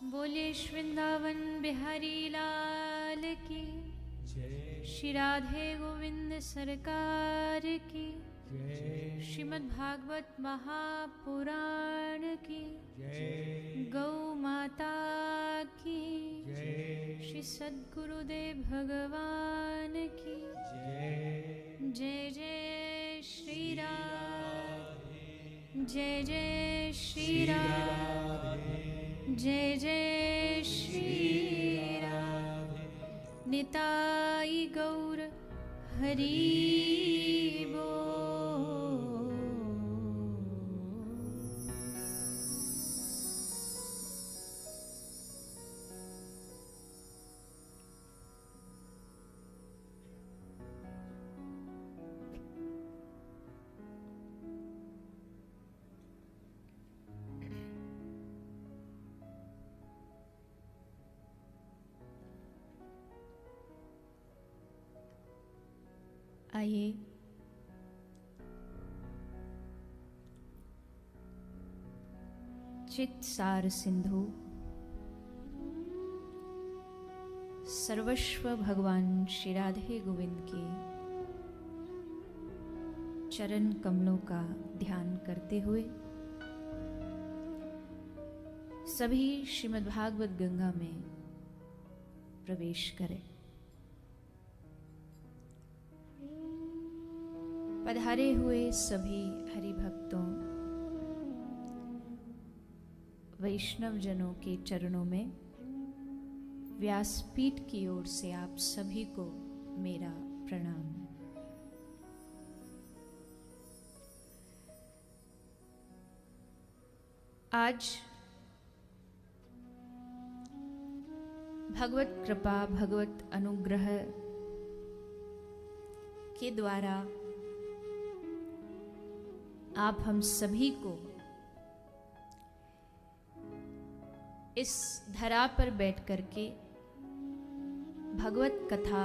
बोले वृंदावन बिहारी लाल की, श्री राधे गोविंद सरकार की, श्रीमद् भागवत महापुराण की, गौ माता की, श्री सद्गुरुदेव भगवान की जय जय श्री राम, जय जय श्री राम, जय जय श्री राम। निताई गौर हरि बोल। आइए चित सार सिंधु सर्वस्व भगवान श्री राधे गोविंद के चरण कमलों का ध्यान करते हुए सभी श्रीमद्भागवत गंगा में प्रवेश करें। पधारे हुए सभी हरि भक्तों, वैष्णव जनों के चरणों में व्यासपीठ की ओर से आप सभी को मेरा प्रणाम। आज भगवत कृपा, भगवत अनुग्रह के द्वारा आप हम सभी को इस धरा पर बैठ करके भगवत कथा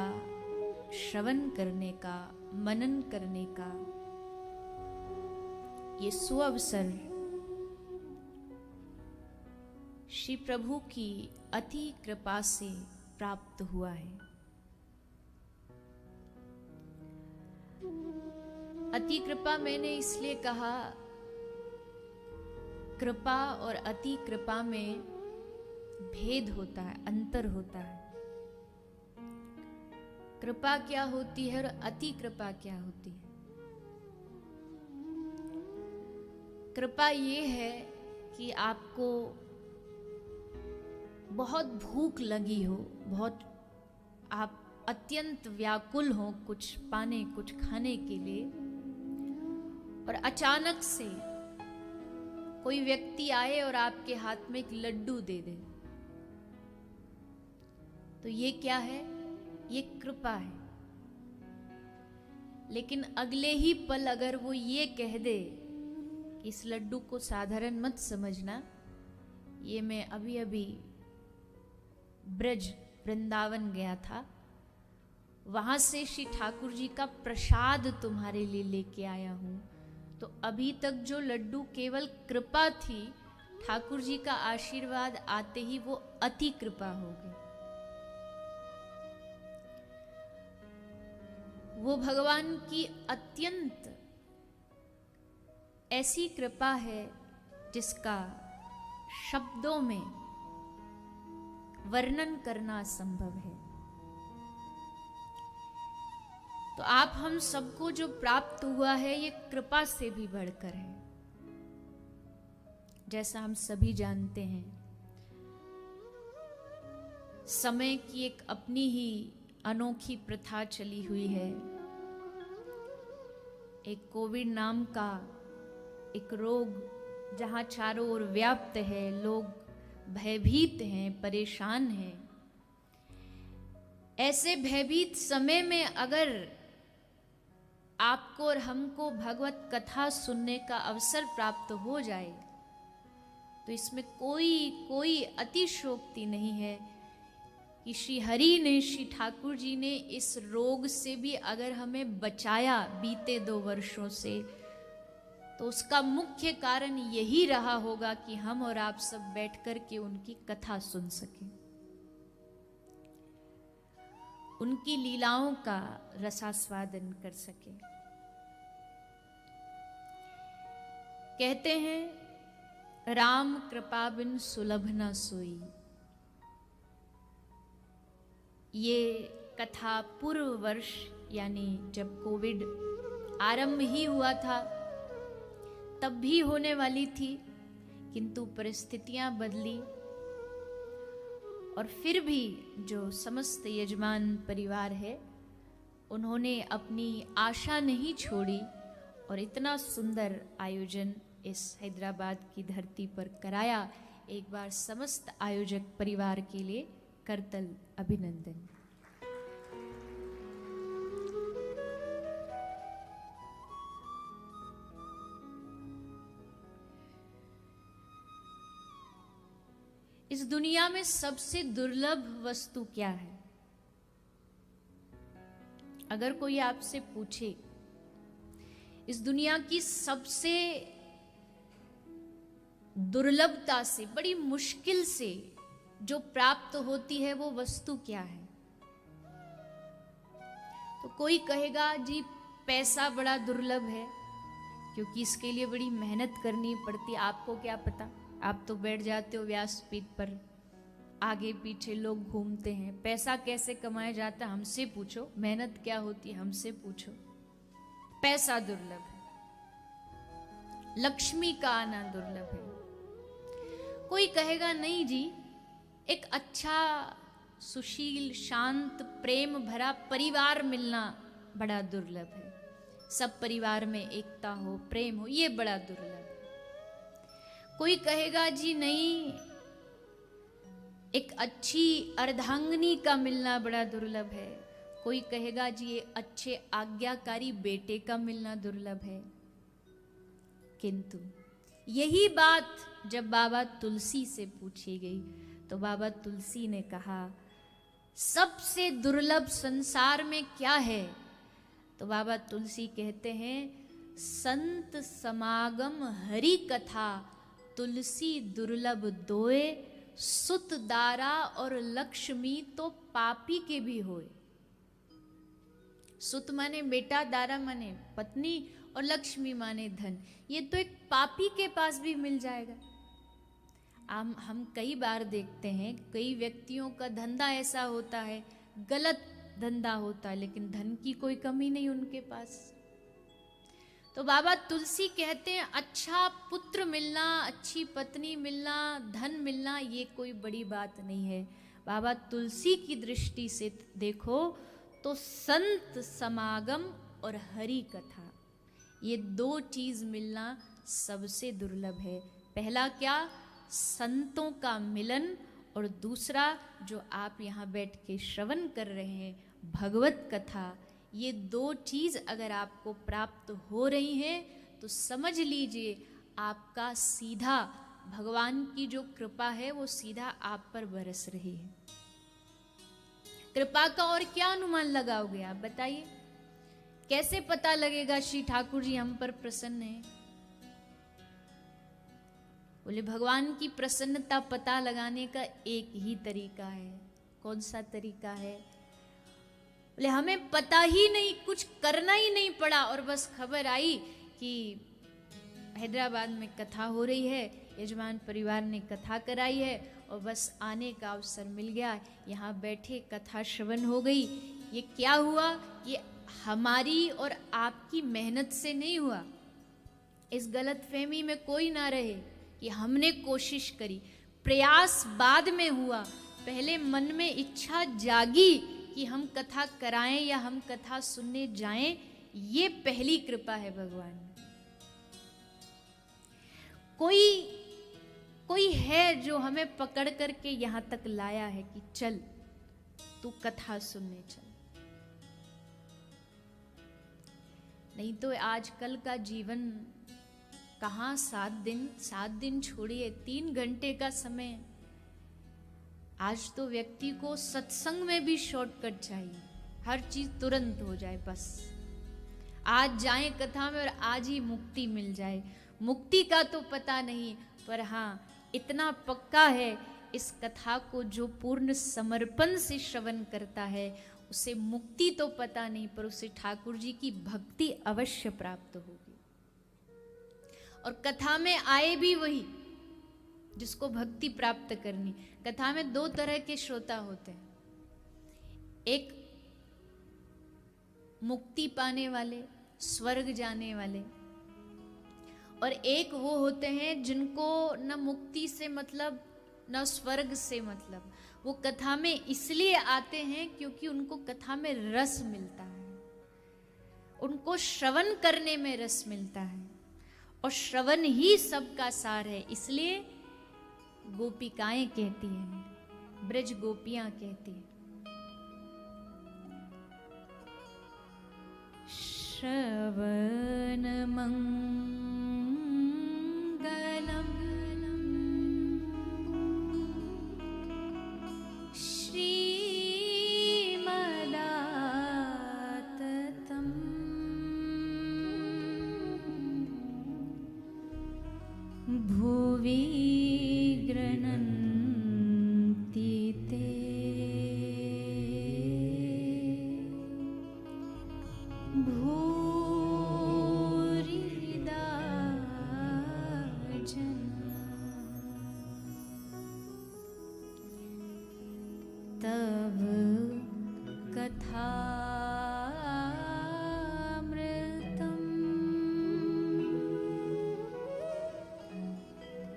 श्रवण करने का, मनन करने का ये सुअवसर श्री प्रभु की अति कृपा से प्राप्त हुआ है। अति कृपा मैंने इसलिए कहा, कृपा और अति कृपा में भेद होता है, अंतर होता है। कृपा क्या होती है और अति कृपा क्या होती है? कृपा ये है कि आपको बहुत भूख लगी हो, बहुत आप अत्यंत व्याकुल हो कुछ पाने, कुछ खाने के लिए, और अचानक से कोई व्यक्ति आए और आपके हाथ में एक लड्डू दे दे, तो ये क्या है? ये कृपा है। लेकिन अगले ही पल अगर वो ये कह दे कि इस लड्डू को साधारण मत समझना, ये मैं अभी अभी ब्रज वृंदावन गया था, वहां से श्री ठाकुर जी का प्रसाद तुम्हारे लिए लेके आया हूं, तो अभी तक जो लड्डू केवल कृपा थी, ठाकुर जी का आशीर्वाद आते ही वो अति कृपा हो गई। वो भगवान की अत्यंत ऐसी कृपा है जिसका शब्दों में वर्णन करना असंभव है। तो आप हम सबको जो प्राप्त हुआ है ये कृपा से भी बढ़कर है। जैसा हम सभी जानते हैं, समय की एक अपनी ही अनोखी प्रथा चली हुई है। एक कोविड नाम का एक रोग जहां चारों ओर व्याप्त है, लोग भयभीत हैं, परेशान हैं। ऐसे भयभीत समय में अगर आपको और हमको भगवत कथा सुनने का अवसर प्राप्त हो जाए तो इसमें कोई अतिशयोक्ति नहीं है कि श्री हरि ने, श्री ठाकुर जी ने इस रोग से भी अगर हमें बचाया बीते 2 वर्षों से, तो उसका मुख्य कारण यही रहा होगा कि हम और आप सब बैठ कर के उनकी कथा सुन सकें, उनकी लीलाओं का रसास्वादन कर सके। कहते हैं राम कृपा बिन सुलभ न सोई। ये कथा पूर्व वर्ष यानी जब कोविड आरंभ ही हुआ था तब भी होने वाली थी, किंतु परिस्थितियां बदली और फिर भी जो समस्त यजमान परिवार है उन्होंने अपनी आशा नहीं छोड़ी और इतना सुंदर आयोजन इस हैदराबाद की धरती पर कराया। एक बार समस्त आयोजक परिवार के लिए करतल अभिनंदन। इस दुनिया में सबसे दुर्लभ वस्तु क्या है? अगर कोई आपसे पूछे इस दुनिया की सबसे दुर्लभता से, बड़ी मुश्किल से जो प्राप्त होती है वो वस्तु क्या है, तो कोई कहेगा जी पैसा बड़ा दुर्लभ है क्योंकि इसके लिए बड़ी मेहनत करनी पड़ती है। आपको क्या पता, आप तो बैठ जाते हो व्यासपीठ पर, आगे पीछे लोग घूमते हैं। पैसा कैसे कमाया जाता है हमसे पूछो, मेहनत क्या होती है हमसे पूछो। पैसा दुर्लभ है, लक्ष्मी का आना दुर्लभ है। कोई कहेगा नहीं जी, एक अच्छा सुशील शांत प्रेम भरा परिवार मिलना बड़ा दुर्लभ है। सब परिवार में एकता हो, प्रेम हो, ये बड़ा दुर्लभ है। कोई कहेगा जी नहीं, एक अच्छी अर्धांगिनी का मिलना बड़ा दुर्लभ है। कोई कहेगा जी ये अच्छे आज्ञाकारी बेटे का मिलना दुर्लभ है। किंतु यही बात जब बाबा तुलसी से पूछी गई तो बाबा तुलसी ने कहा सबसे दुर्लभ संसार में क्या है? तो बाबा तुलसी कहते हैं संत समागम हरि कथा तुलसी दुर्लभ दोए, सुत दारा और लक्ष्मी तो पापी के भी होए। सुत माने बेटा, दारा माने पत्नी और लक्ष्मी माने धन। ये तो एक पापी के पास भी मिल जाएगा। हम कई बार देखते हैं कई व्यक्तियों का धंधा ऐसा होता है, गलत धंधा होता है, लेकिन धन की कोई कमी नहीं उनके पास। तो बाबा तुलसी कहते हैं अच्छा पुत्र मिलना, अच्छी पत्नी मिलना, धन मिलना ये कोई बड़ी बात नहीं है। बाबा तुलसी की दृष्टि से देखो तो संत समागम और हरि कथा, ये दो चीज मिलना सबसे दुर्लभ है। पहला क्या? संतों का मिलन, और दूसरा जो आप यहाँ बैठ के श्रवण कर रहे हैं भगवत कथा। ये दो चीज अगर आपको प्राप्त हो रही हैं तो समझ लीजिए आपका सीधा भगवान की जो कृपा है वो सीधा आप पर बरस रही है। कृपा का और क्या अनुमान लगाओगे आप बताइए? कैसे पता लगेगा श्री ठाकुर जी हम पर प्रसन्न हैं? बोले भगवान की प्रसन्नता पता लगाने का एक ही तरीका है। कौन सा तरीका है? बोले हमें पता ही नहीं, कुछ करना ही नहीं पड़ा और बस खबर आई कि हैदराबाद में कथा हो रही है, यजमान परिवार ने कथा कराई है और बस आने का अवसर मिल गया, यहाँ बैठे कथा श्रवण हो गई। ये क्या हुआ? ये हमारी और आपकी मेहनत से नहीं हुआ। इस गलत फहमी में कोई ना रहे कि हमने कोशिश करी, प्रयास बाद में हुआ। पहले मन में इच्छा जागी कि हम कथा कराएं या हम कथा सुनने जाएं, ये पहली कृपा है भगवान। कोई है जो हमें पकड़ करके यहां तक लाया है कि चल तू कथा सुनने चल। नहीं तो आजकल का जीवन कहाँ 7 दिन छोड़िए 3 घंटे का समय। आज तो व्यक्ति को सत्संग में भी शॉर्टकट चाहिए, हर चीज तुरंत हो जाए बस। आज जाएं कथा में और आज ही मुक्ति मिल जाए। मुक्ति का तो पता नहीं, पर हाँ इतना पक्का है, इस कथा को जो पूर्ण समर्पण से श्रवण करता है उसे मुक्ति तो पता नहीं, पर उसे ठाकुर जी की भक्ति अवश्य प्राप्त होगी। और कथा में आए भी वही जिसको भक्ति प्राप्त करनी। कथा में दो तरह के श्रोता होते हैं, एक मुक्ति पाने वाले, स्वर्ग जाने वाले, और एक वो होते हैं जिनको न मुक्ति से मतलब न स्वर्ग से मतलब। वो कथा में इसलिए आते हैं क्योंकि उनको कथा में रस मिलता है, उनको श्रवण करने में रस मिलता है, और श्रवण ही सबका सार है। इसलिए गोपिकाएं कहती हैं, ब्रज गोपियां कहती हैं, श्रवण मंगलम श्रीमदाततम भुवि गृह्णन्ति ते भूरिदा जना तव कथामृतम्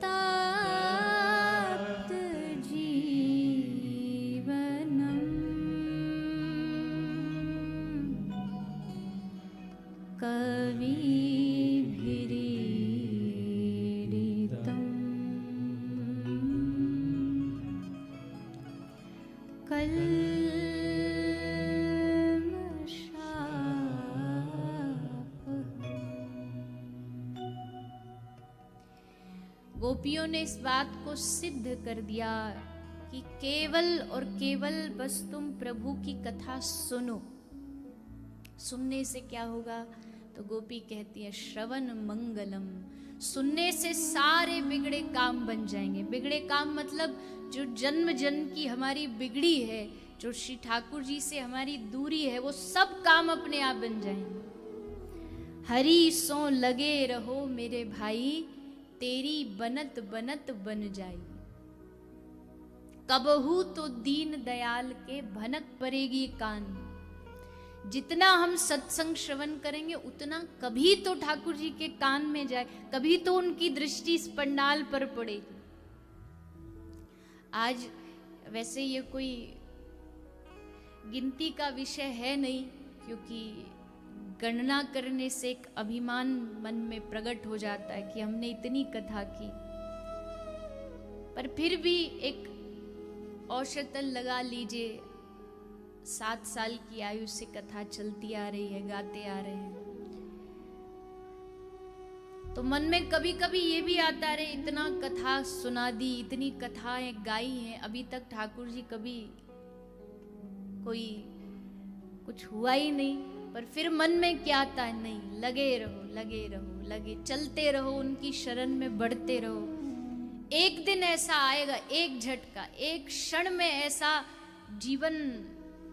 ताप्त जीवनम् कविभिरीडितम् गोपियों ने इस बात को सिद्ध कर दिया कि केवल और केवल बस तुम प्रभु की कथा सुनो। सुनने से क्या होगा? तो गोपी कहती है श्रवण मंगलम, सुनने से सारे बिगड़े काम बन जाएंगे। बिगड़े काम मतलब जो जन्म जन्म की हमारी बिगड़ी है, जो श्री ठाकुर जी से हमारी दूरी है, वो सब काम अपने आप बन जाएंगे। हरि सो लगे रहो मेरे भाई, तेरी बनत बनत बन जाई। कबहू तो दीन दयाल के भनक पड़ेगी कान। जितना हम सत्संग श्रवण करेंगे उतना कभी तो ठाकुर जी के कान में जाए, कभी तो उनकी दृष्टि इस पंडाल पर पड़ेगी। आज वैसे ये कोई गिनती का विषय है नहीं, क्योंकि गणना करने से एक अभिमान मन में प्रकट हो जाता है कि हमने इतनी कथा की। पर फिर भी एक औसतन लगा लीजिए, 7 साल की आयु से कथा चलती आ रही है, गाते आ रहे हैं, तो मन में कभी कभी ये भी आता रहे, इतना कथा सुना दी, इतनी कथाएं गाई हैं, अभी तक ठाकुर जी कभी कोई कुछ हुआ ही नहीं। पर फिर मन में क्या आता है, नहीं, लगे रहो लगे रहो, लगे चलते रहो, उनकी शरण में बढ़ते रहो। एक दिन ऐसा आएगा, एक झटका, एक क्षण में ऐसा जीवन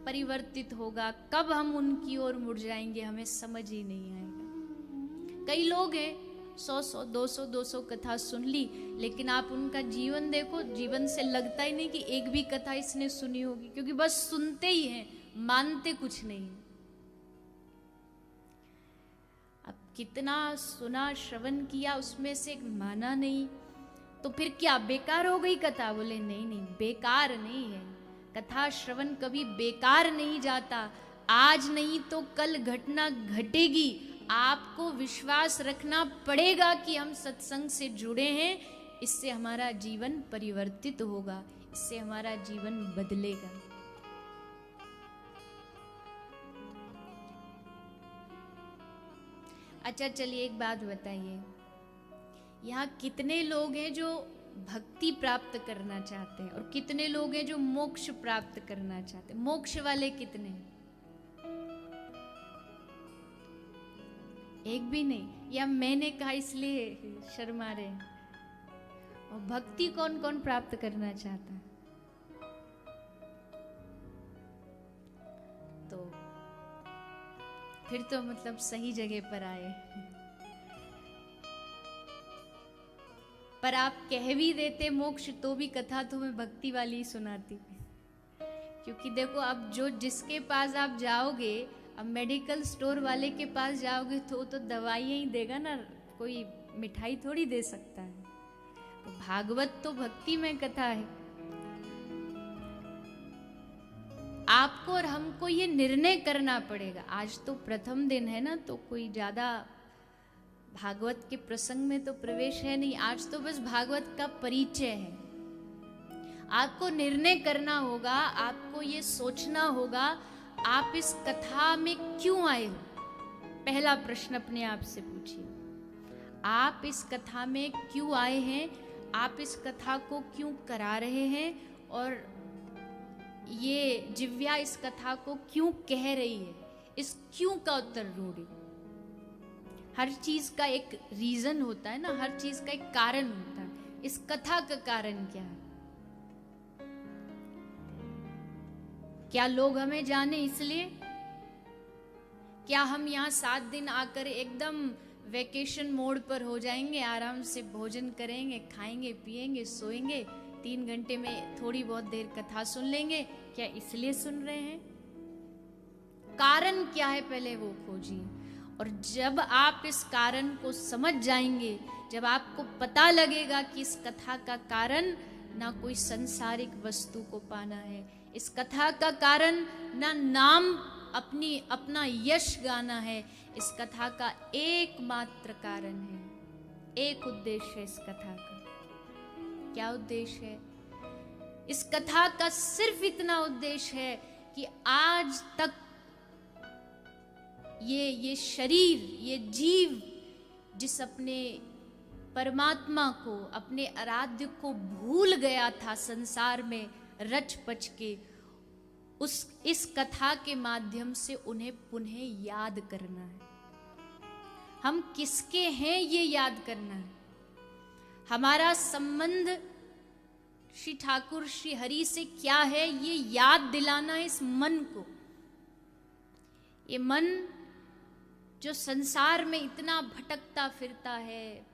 परिवर्तित होगा, कब हम उनकी ओर मुड़ जाएंगे हमें समझ ही नहीं आएगा। कई लोग हैं 100 200 कथा सुन ली, लेकिन आप उनका जीवन देखो, जीवन से लगता ही नहीं कि एक भी कथा इसने सुनी होगी, क्योंकि बस सुनते ही हैं, मानते कुछ नहीं। अब कितना सुना, श्रवण किया, उसमें से माना नहीं, तो फिर क्या बेकार हो गई कथा? बोले नहीं नहीं, बेकार नहीं है कथा। श्रवण कभी बेकार नहीं जाता। आज नहीं तो कल घटना घटेगी। आपको विश्वास रखना पड़ेगा कि हम सत्संग से जुड़े हैं, इससे हमारा जीवन परिवर्तित होगा, इससे हमारा जीवन बदलेगा। अच्छा चलिए एक बात बताइए, यहाँ कितने लोग हैं जो भक्ति प्राप्त करना चाहते हैं और कितने लोग हैं जो मोक्ष प्राप्त करना चाहते हैं? मोक्ष वाले कितने हैं? एक भी नहीं, या मैंने कहा इसलिए शर्मा रहे हैं। और भक्ति कौन कौन प्राप्त करना चाहता है? तो फिर तो मतलब सही जगह पर आए। पर आप कह भी देते मोक्ष तो भी कथा तो मैं भक्ति वाली ही सुनाती। क्योंकि देखो, अब जो जिसके पास आप जाओगे, अब मेडिकल स्टोर वाले के पास जाओगे तो दवाइयाँ ही देगा ना, कोई मिठाई थोड़ी दे सकता है। तो भागवत तो भक्ति में कथा है। आपको और हमको ये निर्णय करना पड़ेगा। आज तो प्रथम दिन है ना, तो कोई ज्यादा भागवत के प्रसंग में तो प्रवेश है नहीं। आज तो बस भागवत का परिचय है। आपको निर्णय करना होगा, आपको ये सोचना होगा आप इस कथा में क्यों आए हो। पहला प्रश्न अपने आप से पूछिए, आप इस कथा में क्यों आए हैं, आप इस कथा को क्यों करा रहे हैं, और ये जिव्या इस कथा को क्यों कह रही है। इस क्यों का उत्तर ढूंढिए। हर चीज का एक रीजन होता है ना, हर चीज का एक कारण होता है। इस कथा का कारण क्या है? क्या लोग हमें जाने इसलिए? क्या हम यहाँ 7 दिन आकर एकदम वेकेशन मोड पर हो जाएंगे, आराम से भोजन करेंगे, खाएंगे, पिएंगे, सोएंगे, 3 घंटे में थोड़ी बहुत देर कथा सुन लेंगे? क्या इसलिए सुन रहे हैं? कारण क्या है पहले वो खोजिए। और जब आप इस कारण को समझ जाएंगे, जब आपको पता लगेगा कि इस कथा का कारण ना कोई सांसारिक वस्तु को पाना है, इस कथा का कारण ना नाम अपना यश गाना है, इस कथा का एकमात्र कारण है, एक उद्देश्य है इस कथा का। क्या उद्देश्य है? इस कथा का सिर्फ इतना उद्देश्य है कि आज तक ये शरीर, ये जीव जिस अपने परमात्मा को, अपने आराध्य को भूल गया था संसार में रच पच के, इस कथा के माध्यम से उन्हें पुनः याद करना है। हम किसके हैं ये याद करना है। हमारा संबंध श्री ठाकुर श्री हरि से क्या है ये याद दिलाना है इस मन को। ये मन जो संसार में इतना भटकता फिरता है,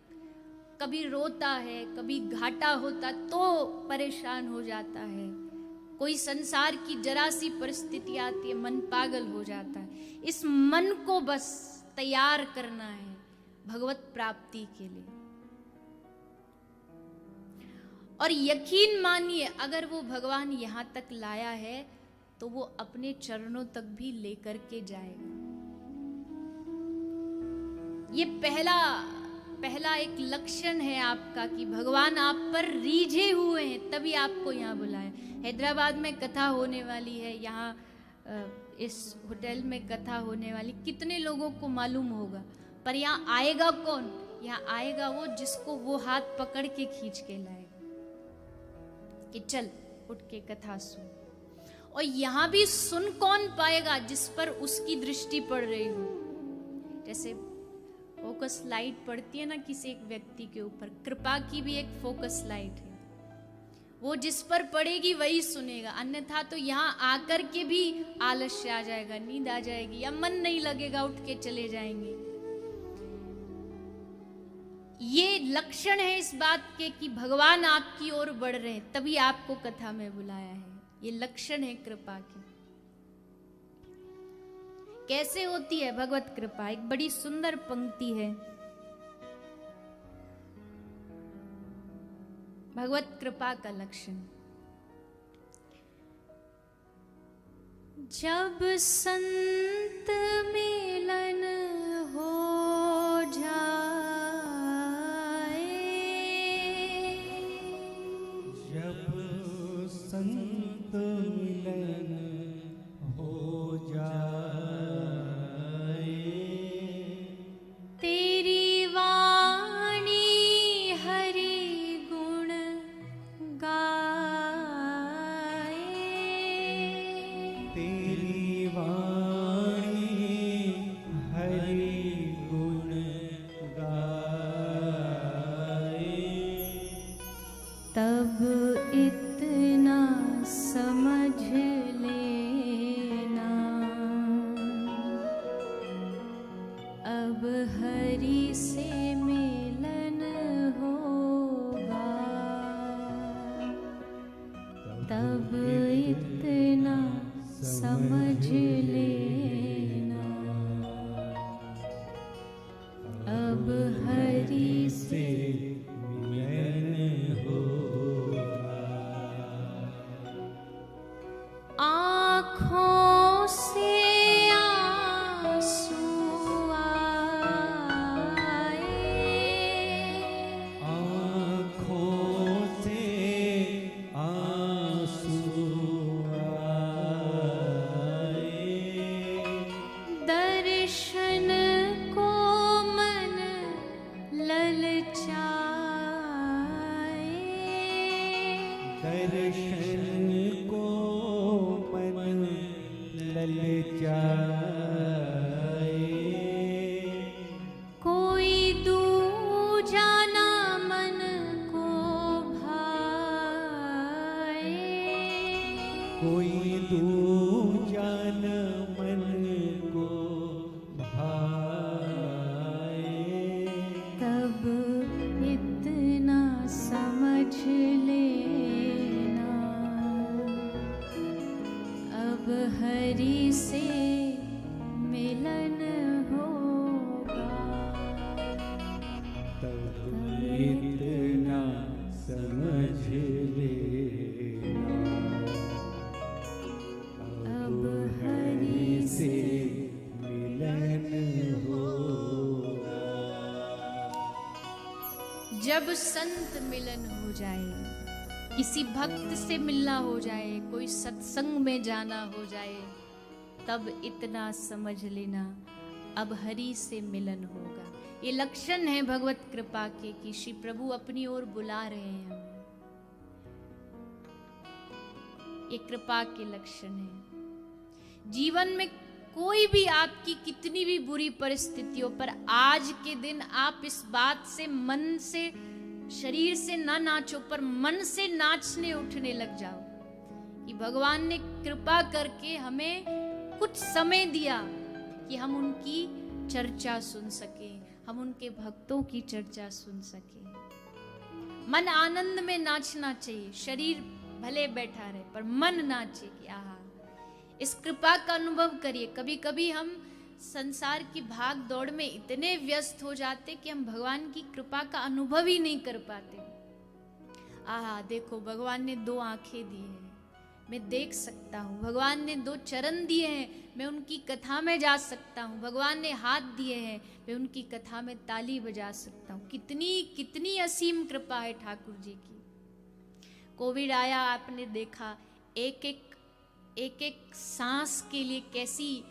कभी रोता है, कभी घाटा होता तो परेशान हो जाता है, कोई संसार की जरा सी परिस्थिति आती है मन पागल हो जाता है। इस मन को बस तैयार करना है भगवत प्राप्ति के लिए। और यकीन मानिए, अगर वो भगवान यहां तक लाया है तो वो अपने चरणों तक भी लेकर के जाएगा। ये पहला एक लक्षण है आपका कि भगवान आप पर रीझे हुए हैं, तभी आपको यहाँ बुलाया। हैदराबाद में कथा होने वाली है, यहाँ इस होटल में कथा होने वाली, कितने लोगों को मालूम होगा। पर यहाँ आएगा कौन? यहाँ आएगा वो जिसको वो हाथ पकड़ के खींच के लाएगा कि चल उठ के कथा सुन। और यहाँ भी सुन कौन पाएगा? जिस पर उसकी दृष्टि पड़ रही हो। जैसे फोकस लाइट पड़ती है ना किसी एक व्यक्ति के ऊपर, कृपा की भी एक फोकस लाइट है, वो जिस पर पड़ेगी वही सुनेगा। अन्यथा तो यहाँ आकर के भी आलस्य आ जाएगा, नींद आ जाएगी, या मन नहीं लगेगा, उठ के चले जाएंगे। ये लक्षण है इस बात के कि भगवान आपकी ओर बढ़ रहे हैं, तभी आपको कथा में बुलाया है। ये लक्षण है कृपा के। कैसे होती है भगवत कृपा? एक बड़ी सुंदर पंक्ति है भगवत कृपा का लक्षण। जब संत मिलन हो जाए, जब संत मिलन हो जाए, तेरी वाणी हरि गुण गाए, तेरी वाणी तब इतना समझ लेना, अब हरि से मिलन होगा। आँखों से आंसू आए, आँखों से आंसू आए, दर्शन को मन ललचाए, दर्शन को मन ललचाए, कोई दूजा ना मन को भाए, कोई दूजा न मन को भाए, तब इतना समझ लेना, अब हरि से मिलन होगा। तब इतना समझ लेना, अब हरि से मिलन होगा। जब संत मिलन हो जाए, किसी भक्त से मिलना हो जाए, कोई सत्संग में जाना हो जाए, तब इतना समझ लेना, अब हरि से मिलन होगा। ये लक्षण है भगवत कृपा के कि श्री प्रभु अपनी ओर बुला रहे हैं हमें। ये कृपा के लक्षण है। जीवन में कोई भी आपकी कितनी भी बुरी परिस्थितियों पर आज के दिन आप इस बात से मन से, शरीर से ना नाचो पर मन से नाचने उठने लग जाओ कि भगवान ने कृपा करके हमें कुछ समय दिया कि हम उनकी चर्चा सुन सके, हम उनके भक्तों की चर्चा सुन सके। मन आनंद में नाचना चाहिए, शरीर भले बैठा रहे पर मन नाचे कि आहा, इस कृपा का अनुभव करिए। कभी कभी हम संसार की भाग दौड़ में इतने व्यस्त हो जाते कि हम भगवान की कृपा का अनुभव ही नहीं कर पाते। आहा, देखो भगवान ने 2 आंखें दी हैं, मैं देख सकता हूँ। भगवान ने 2 चरण दिए हैं, मैं उनकी कथा में जा सकता हूँ। भगवान ने हाथ दिए हैं, मैं उनकी कथा में ताली बजा सकता हूँ। कितनी कितनी असीम कृपा है ठाकुर जी की। कोविड आया, आपने देखा एक एक सांस के लिए कैसी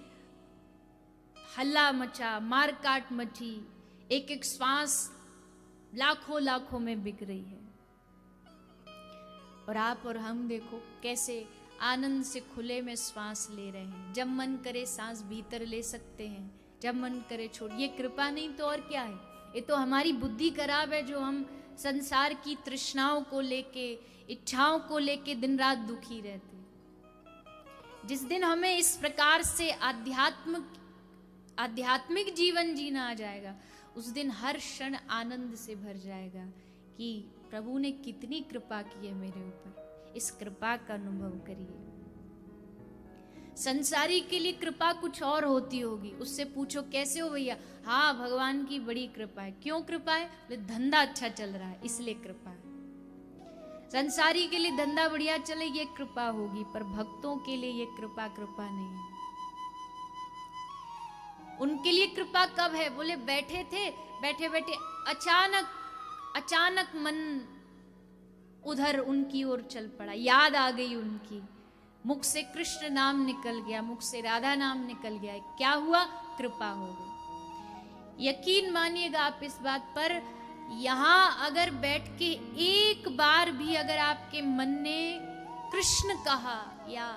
हल्ला मचा, मार काट मची। एक एक श्वास लाखों लाखों में बिक रही है। और आप और हम देखो कैसे आनंद से खुले में श्वास ले रहे हैं। जब मन करे सांस भीतर ले सकते हैं, जब मन करे छोड़। ये कृपा नहीं तो और क्या है? ये तो हमारी बुद्धि खराब है जो हम संसार की तृष्णाओं को लेके, इच्छाओं को लेके दिन रात दुखी रहते। जिस दिन हमें इस प्रकार से आध्यात्मिक जीवन जीना आ जाएगा, उस दिन हर क्षण आनंद से भर जाएगा कि प्रभु ने कितनी कृपा की है मेरे ऊपर। इस कृपा का अनुभव करिए। संसारी के लिए कृपा कुछ और होती होगी, उससे पूछो कैसे हो भैया? हाँ, भगवान की बड़ी कृपा है। क्यों कृपा है? धंधा अच्छा चल रहा है इसलिए कृपा है। संसारी के लिए धंधा बढ़िया चले ये कृपा होगी, पर भक्तों के लिए ये कृपा नहीं है। उनके लिए कृपा कब है? बोले बैठे थे, बैठे बैठे अचानक मन उधर उनकी ओर चल पड़ा, याद आ गई उनकी, मुख से कृष्ण नाम निकल गया, मुख से राधा नाम निकल गया। क्या हुआ? कृपा हो गई। यकीन मानिएगा आप इस बात पर, यहां अगर बैठ के एक बार भी अगर आपके मन ने कृष्ण कहा या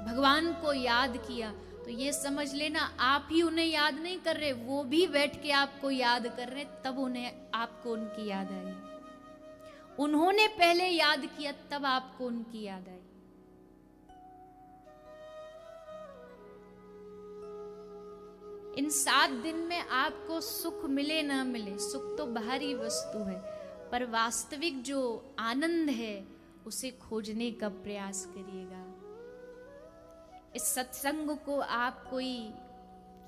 भगवान को याद किया, तो ये समझ लेना आप ही उन्हें याद नहीं कर रहे, वो भी बैठ के आपको याद कर रहे, तब उन्हें आपको उनकी याद आई। उन्होंने पहले याद किया, तब आपको उनकी याद आई। इन 7 दिन में आपको सुख मिले ना मिले, सुख तो बाहरी वस्तु है, पर वास्तविक जो आनंद है उसे खोजने का प्रयास करिएगा। इस सत्संग को आप कोई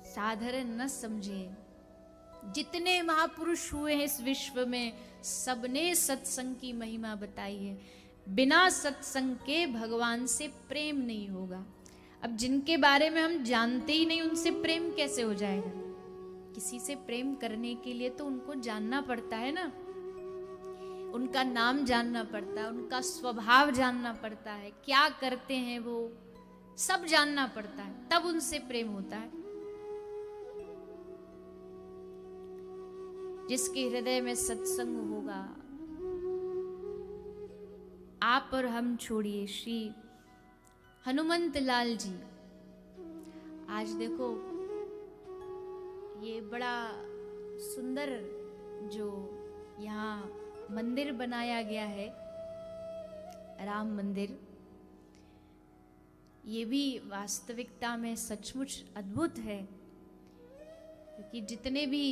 साधारण न समझें। जितने महापुरुष हुए हैं इस विश्व में, सबने सत्संग की महिमा बताई है। बिना सत्संग के भगवान से प्रेम नहीं होगा। अब जिनके बारे में हम जानते ही नहीं, उनसे प्रेम कैसे हो जाएगा? किसी से प्रेम करने के लिए तो उनको जानना पड़ता है ना, उनका नाम जानना पड़ता है, उनका स्वभाव जानना पड़ता है, क्या करते हैं वो सब जानना पड़ता है, तब उनसे प्रेम होता है। जिसके हृदय में सत्संग होगा, आप और हम छोड़िए, श्री हनुमंत लाल जी आज देखो ये बड़ा सुंदर जो यहाँ मंदिर बनाया गया है, राम मंदिर, ये भी वास्तविकता में सचमुच अद्भुत है। क्योंकि जितने भी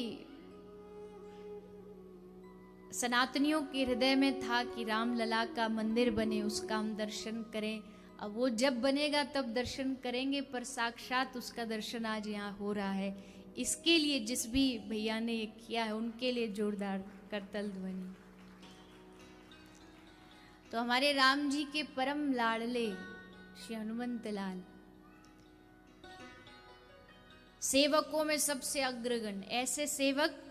सनातनियों के हृदय में था कि रामलला का मंदिर बने, उसका हम दर्शन करें, अब वो जब बनेगा तब दर्शन करेंगे, पर साक्षात उसका दर्शन आज यहाँ हो रहा है। इसके लिए जिस भी भैया ने ये किया है उनके लिए जोरदार करतल ध्वनि। तो हमारे राम जी के परम लाडले श्री हनुमंत लाल सेवकों में सबसे अग्रगण्य, ऐसे सेवक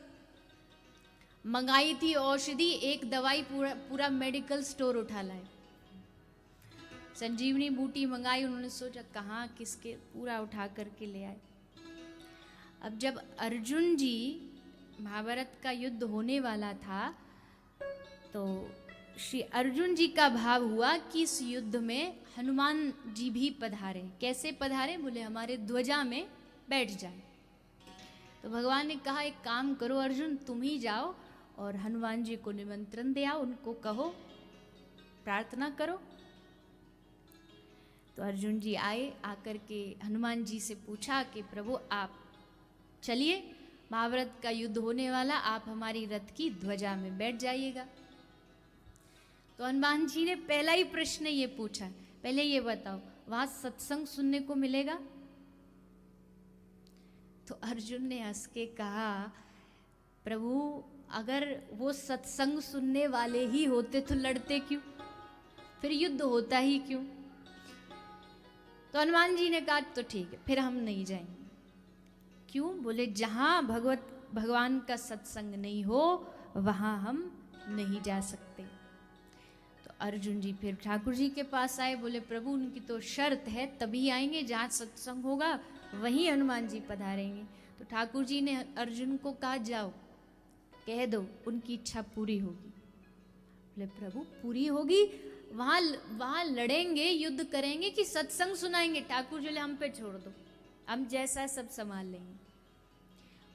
मंगाई थी औषधि, एक दवाई पूरा मेडिकल स्टोर उठा लाए। संजीवनी बूटी मंगाई, उन्होंने सोचा कहाँ किसके, पूरा उठा करके ले आए। अब जब अर्जुन जी, महाभारत का युद्ध होने वाला था, तो श्री अर्जुन जी का भाव हुआ कि इस युद्ध में हनुमान जी भी पधारे। कैसे पधारे? बोले हमारे ध्वजा में बैठ जाए। तो भगवान ने कहा एक काम करो अर्जुन, तुम ही जाओ और हनुमान जी को निमंत्रण दे आओ, उनको कहो, प्रार्थना करो। तो अर्जुन जी आए, आकर के हनुमान जी से पूछा कि प्रभु आप चलिए, महाभारत का युद्ध होने वाला, आप हमारी रथ की ध्वजा में बैठ जाइएगा। तो हनुमान जी ने पहला ही प्रश्न ये पूछा, पहले ये बताओ वहां सत्संग सुनने को मिलेगा? तो अर्जुन ने हंस के कहा, प्रभु अगर वो सत्संग सुनने वाले ही होते तो लड़ते क्यों, फिर युद्ध होता ही क्यों? तो हनुमान जी ने कहा तो ठीक है, फिर हम नहीं जाएंगे। क्यों? बोले जहां भगवान का सत्संग नहीं हो वहां हम नहीं जा सकते। तो अर्जुन जी फिर ठाकुर जी के पास आए, बोले प्रभु उनकी तो शर्त है, तभी आएंगे जहां सत्संग होगा वहीं हनुमान जी पधारेंगे। तो ठाकुर जी ने अर्जुन को कहा जाओ कह दो उनकी इच्छा पूरी होगी। बोले प्रभु पूरी होगी, वहां लड़ेंगे, युद्ध करेंगे कि सत्संग सुनाएंगे? ठाकुर जी हम पे छोड़ दो, हम जैसा सब संभाल लेंगे।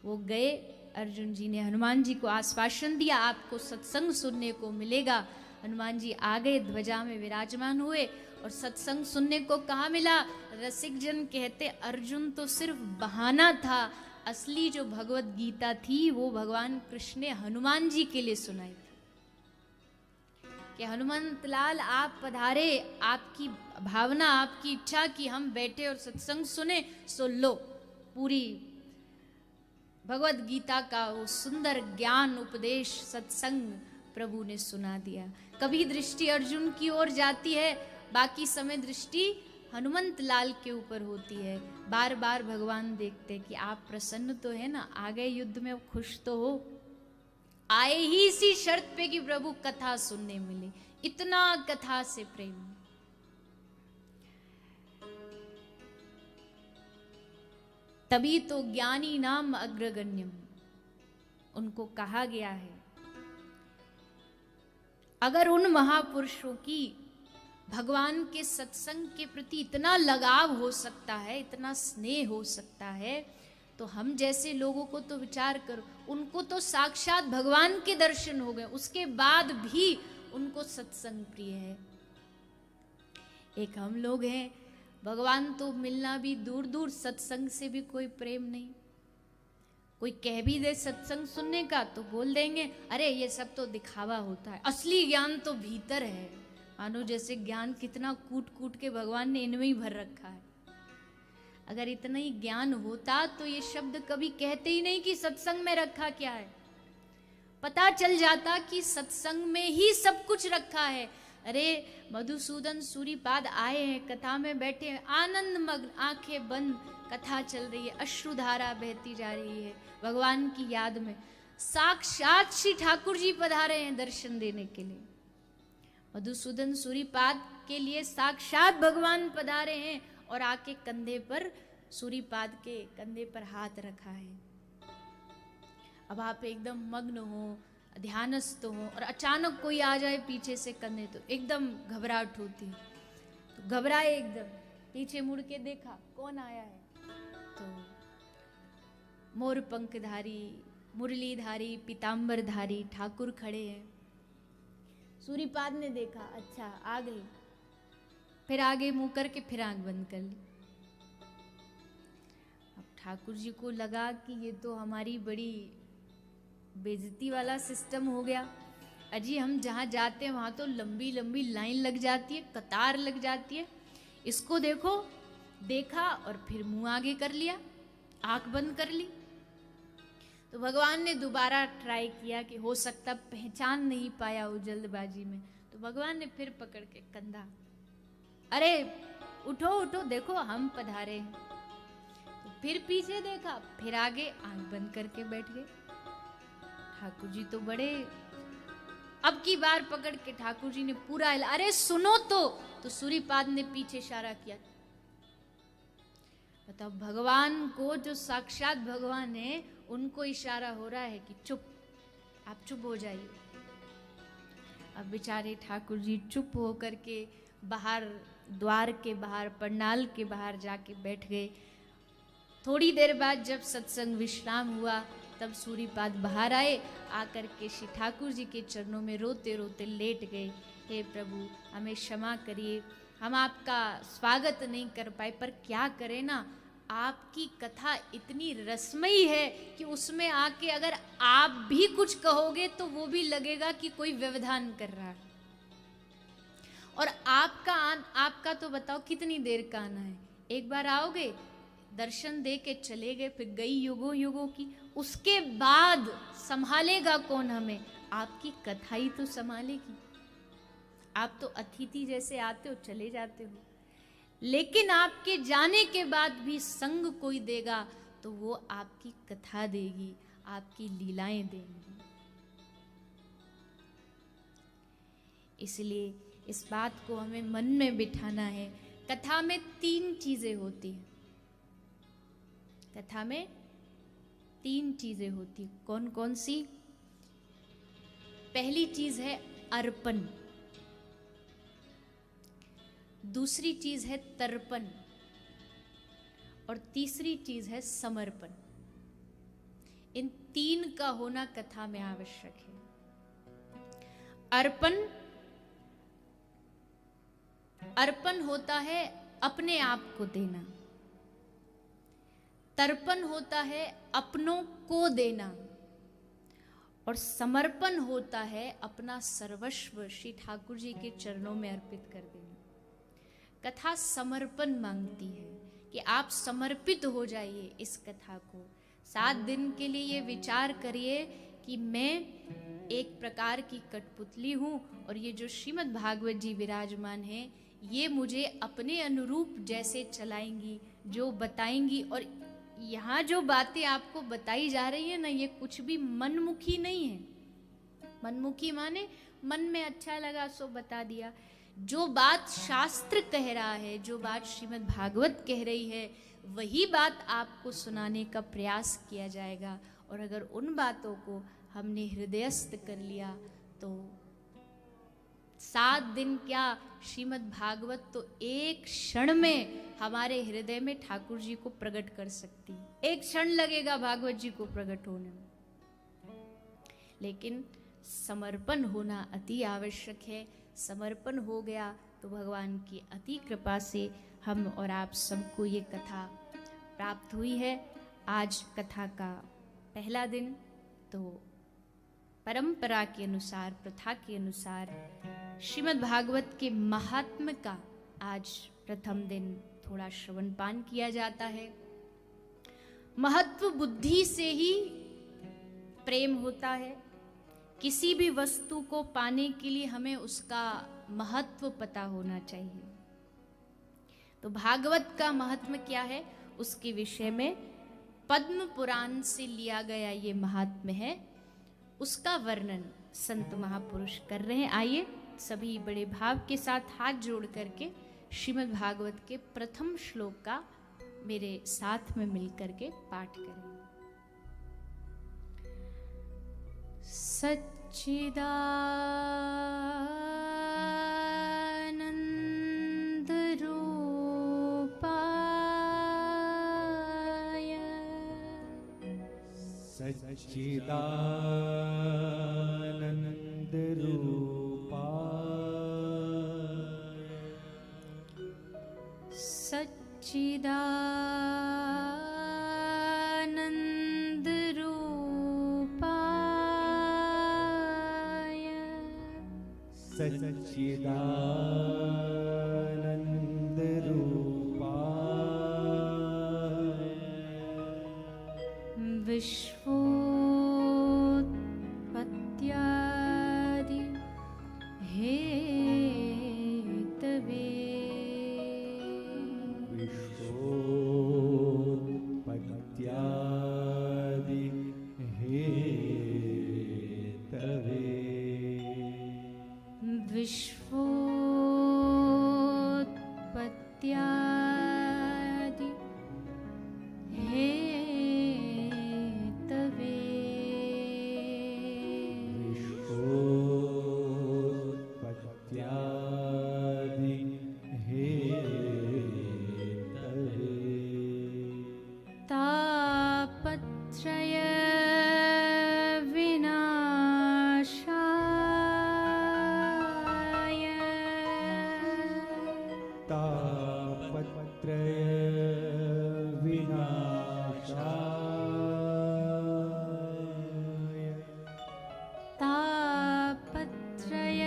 वो गए, अर्जुन जी ने हनुमान जी को आश्वासन दिया आपको सत्संग सुनने को मिलेगा। हनुमान जी आ गए, ध्वजा में विराजमान हुए, और सत्संग सुनने को कहाँ मिला? रसिक जन कहते अर्जुन तो सिर्फ बहाना था, असली जो भगवत गीता थी वो भगवान कृष्ण ने हनुमान जी के लिए सुनाई थी कि हनुमंत लाल आप पधारे, आपकी भावना, आपकी इच्छा कि हम बैठे और सत्संग सुने, सो लो पूरी भगवत गीता का वो सुंदर ज्ञान उपदेश सत्संग प्रभु ने सुना दिया। कभी दृष्टि अर्जुन की ओर जाती है, बाकी समय दृष्टि हनुमंत लाल के ऊपर होती है। बार बार भगवान देखते कि आप प्रसन्न तो है ना, आ गए युद्ध में, खुश तो हो। आए ही इसी शर्त पे कि प्रभु कथा सुनने मिले, इतना कथा से प्रेम। तभी तो ज्ञानी नाम अग्रगण्यम उनको कहा गया है। अगर उन महापुरुषों की भगवान के सत्संग के प्रति इतना लगाव हो सकता है, इतना स्नेह हो सकता है, तो हम जैसे लोगों को तो विचार करो, उनको तो साक्षात भगवान के दर्शन हो गए, उसके बाद भी उनको सत्संग प्रिय है। एक हम लोग हैं, भगवान तो मिलना भी दूर दूर, सत्संग से भी कोई प्रेम नहीं। कोई कह भी दे सत्संग सुनने का तो बोल देंगे अरे ये सब तो दिखावा होता है, असली ज्ञान तो भीतर है, मानो जैसे ज्ञान कितना कूट कूट के भगवान ने इनमें ही भर रखा है। अगर इतना ही ज्ञान होता तो ये शब्द कभी कहते ही नहीं कि सत्संग में रखा क्या है। पता चल जाता कि सत्संग में ही सब कुछ रखा है। अरे मधुसूदन सूरीपाद आए हैं, कथा में बैठे हैं, आनंद मग्न, आंखें बंद, कथा चल रही है, अश्रुधारा बहती जा रही है भगवान की याद में। साक्षात श्री ठाकुर जी पधारे हैं दर्शन देने के लिए। मधुसूदन सूरीपाद के लिए साक्षात भगवान पधारे हैं और आके कंधे पर, सूरीपाद के कंधे पर हाथ रखा है। अब आप एकदम मग्न हो, ध्यानस्थ हो और अचानक कोई आ जाए पीछे से कंधे, तो एकदम घबराहट होती है। तो घबराए, एकदम पीछे मुड़ के देखा कौन आया है, तो मोर पंखधारी, मुरलीधारी, पीतांबरधारी ठाकुर खड़े हैं। सूरीपाद ने देखा, अच्छा आ गई, फिर आगे मुंह करके फिर आंख बंद कर ली। अब ठाकुर जी को लगा कि ये तो हमारी बड़ी बेइज्जती वाला सिस्टम हो गया। अजी हम जहाँ जाते हैं वहाँ तो लंबी लंबी लाइन लग जाती है, कतार लग जाती है, इसको देखो, देखा और फिर मुंह आगे कर लिया, आंख बंद कर ली। तो भगवान ने दोबारा ट्राई किया कि हो सकता पहचान नहीं पाया हो जल्दबाजी में, तो भगवान ने फिर पकड़ के कंधा, अरे उठो उठो, देखो हम पधारे हैं। तो फिर पीछे देखा, फिर आगे, आंख बंद करके बैठ गए। ठाकुर जी तो बड़े, अब की बार पकड़ के ठाकुर जी ने पूरा हिला, अरे सुनो तो सूरीपाद ने पीछे इशारा किया। बताओ, भगवान को, जो साक्षात भगवान है, उनको इशारा हो रहा है कि चुप, आप चुप हो जाइए। अब बेचारे ठाकुर जी चुप होकर के बाहर, द्वार के बाहर, पंडाल के बाहर जाके बैठ गए। थोड़ी देर बाद जब सत्संग विश्राम हुआ, तब सूरीपाद बाहर आए, आकर के श्री ठाकुर जी के चरणों में रोते रोते लेट गए। हे प्रभु, हमें क्षमा करिए, हम आपका स्वागत नहीं कर पाए, पर क्या करें ना, आपकी कथा इतनी रसमयी है कि उसमें आके अगर आप भी कुछ कहोगे तो वो भी लगेगा कि कोई व्यवधान कर रहा है। और आपका तो बताओ कितनी देर का आना है, एक बार आओगे, दर्शन दे के चले गए, फिर गई युगों युगों की, उसके बाद संभालेगा कौन हमें? आपकी कथा ही तो संभालेगी। आप तो अतिथि जैसे आते हो, चले जाते हो, लेकिन आपके जाने के बाद भी संग कोई देगा तो वो आपकी कथा देगी, आपकी लीलाएं देंगी। इसलिए इस बात को हमें मन में बिठाना है। कथा में 3 चीजें होती हैं, कथा में 3 चीजें होती, कौन कौन सी? पहली चीज है अर्पण, दूसरी चीज है तर्पण और तीसरी चीज है समर्पण। इन 3 का होना कथा में आवश्यक है। अर्पण होता है अपने आप को देना, तर्पण होता है अपनों को देना, और समर्पण होता है अपना सर्वस्व श्री ठाकुर जी के चरणों में अर्पित कर देना। कथा समर्पण मांगती है कि आप समर्पित हो जाइए इस कथा को। 7 दिन के लिए ये विचार करिए कि मैं एक प्रकार की कठपुतली हूँ और ये जो श्रीमद् भागवत जी विराजमान है, ये मुझे अपने अनुरूप जैसे चलाएंगी, जो बताएंगी। और यहाँ जो बातें आपको बताई जा रही है ना, ये कुछ भी मनमुखी नहीं है। मनमुखी माने मन में अच्छा लगा सो बता दिया। जो बात शास्त्र कह रहा है, जो बात श्रीमद् भागवत कह रही है, वही बात आपको सुनाने का प्रयास किया जाएगा। और अगर उन बातों को हमने हृदयस्थ कर लिया तो 7 दिन क्या, श्रीमद् भागवत तो एक क्षण में हमारे हृदय में ठाकुर जी को प्रकट कर सकती है। एक क्षण लगेगा भागवत जी को प्रकट होने में, लेकिन समर्पण होना अति आवश्यक है। समर्पण हो गया तो भगवान की अति कृपा से हम और आप सबको ये कथा प्राप्त हुई है। आज कथा का पहला दिन, तो परंपरा के अनुसार, प्रथा के अनुसार श्रीमद् भागवत के महात्म्य का आज प्रथम दिन थोड़ा श्रवण पान किया जाता है। महत्व बुद्धि से ही प्रेम होता है। किसी भी वस्तु को पाने के लिए हमें उसका महत्व पता होना चाहिए। तो भागवत का महत्व क्या है, उसके विषय में पद्म पुराण से लिया गया ये महात्म्य है, उसका वर्णन संत महापुरुष कर रहे हैं। आइए सभी बड़े भाव के साथ हाथ जोड़ करके श्रीमद् भागवत के प्रथम श्लोक का मेरे साथ में मिलकर के पाठ करें। सच्चिदानंद रूपाय सच्चिदानंद रूपाय सच्चिदानंद रूपाय सच्चिदानंद रूपाय विश्वोत्पत्त्यादि हेतवे विश्वोत्पत्त्यादि हेतवे विश्वोत्पत्त्यादि हेतवे विश्वोत्पत्त्यादि हेतवे तापत्रय विनाशाय तापत्रय विनाशाय तापत्रय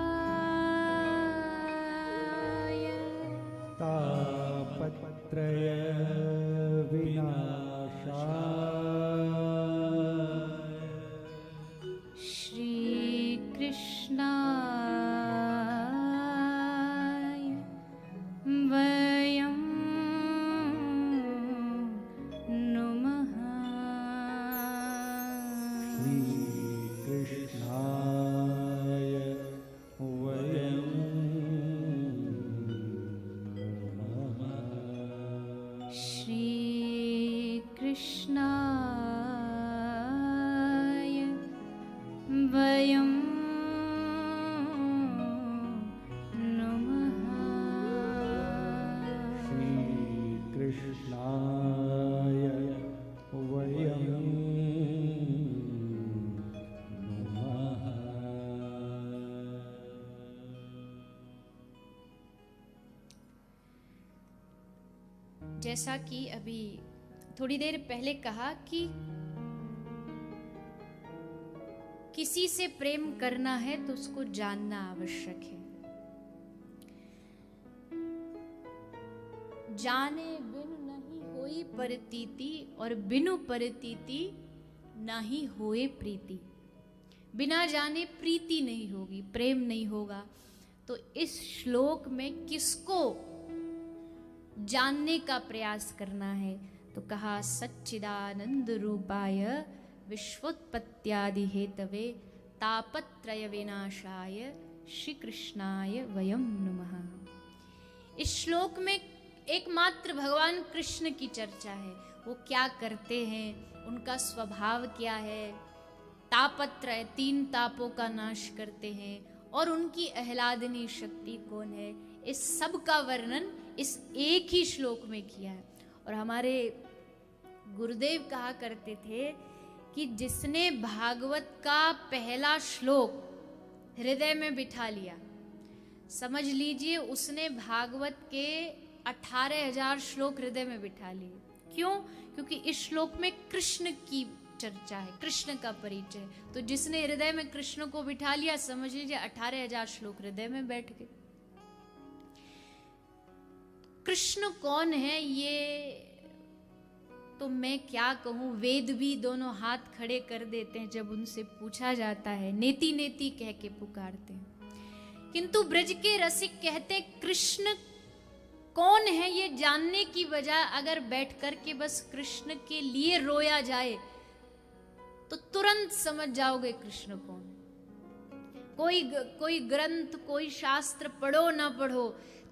विनाशाय तापत्रय विनाशाय श्रीकृष्णाय वयं नुमः श्रीकृष्णाय वयं नमः श्रीकृष्णाय वयं नुमः श्रीकृष्णाय वयं नमः। जैसा कि अभी थोड़ी देर पहले कहा कि किसी से प्रेम करना है तो उसको जानना आवश्यक है। जाने बिनु नहीं होई परतीति और बिनु परतीति नहीं होए प्रीति। बिना जाने प्रीति नहीं होगी, प्रेम नहीं होगा। तो इस श्लोक में किसको जानने का प्रयास करना है, तो कहा सच्चिदानंद रूपाय विश्वोत्पत्त्यादि हेतवे तापत्रय विनाशाय श्री कृष्णाय वयं नमः। इस श्लोक में एकमात्र भगवान कृष्ण की चर्चा है। वो क्या करते हैं, उनका स्वभाव क्या है। तापत्रय, 3 तापों का नाश करते हैं, और उनकी आह्लादनी शक्ति कौन है, इस सब का वर्णन इस एक ही श्लोक में किया है। और हमारे गुरुदेव कहा करते थे कि जिसने भागवत का पहला श्लोक हृदय में बिठा लिया, समझ लीजिए उसने भागवत के 18,000 श्लोक हृदय में बिठा लिए। क्यों? क्योंकि इस श्लोक में कृष्ण की चर्चा है, कृष्ण का परिचय है। तो जिसने हृदय में कृष्ण को बिठा लिया, समझ लीजिए 18,000 श्लोक हृदय में बैठ गए। कृष्ण कौन है ये तो मैं क्या कहूं, वेद भी दोनों हाथ खड़े कर देते हैं जब उनसे पूछा जाता है, नेति नेति कह के पुकारते हैं। किंतु ब्रज के रसिक कहते कृष्ण कौन है ये जानने की बजाय अगर बैठ कर के बस कृष्ण के लिए रोया जाए तो तुरंत समझ जाओगे कृष्ण कौन। कोई ग्रंथ, कोई शास्त्र पढ़ो ना पढ़ो,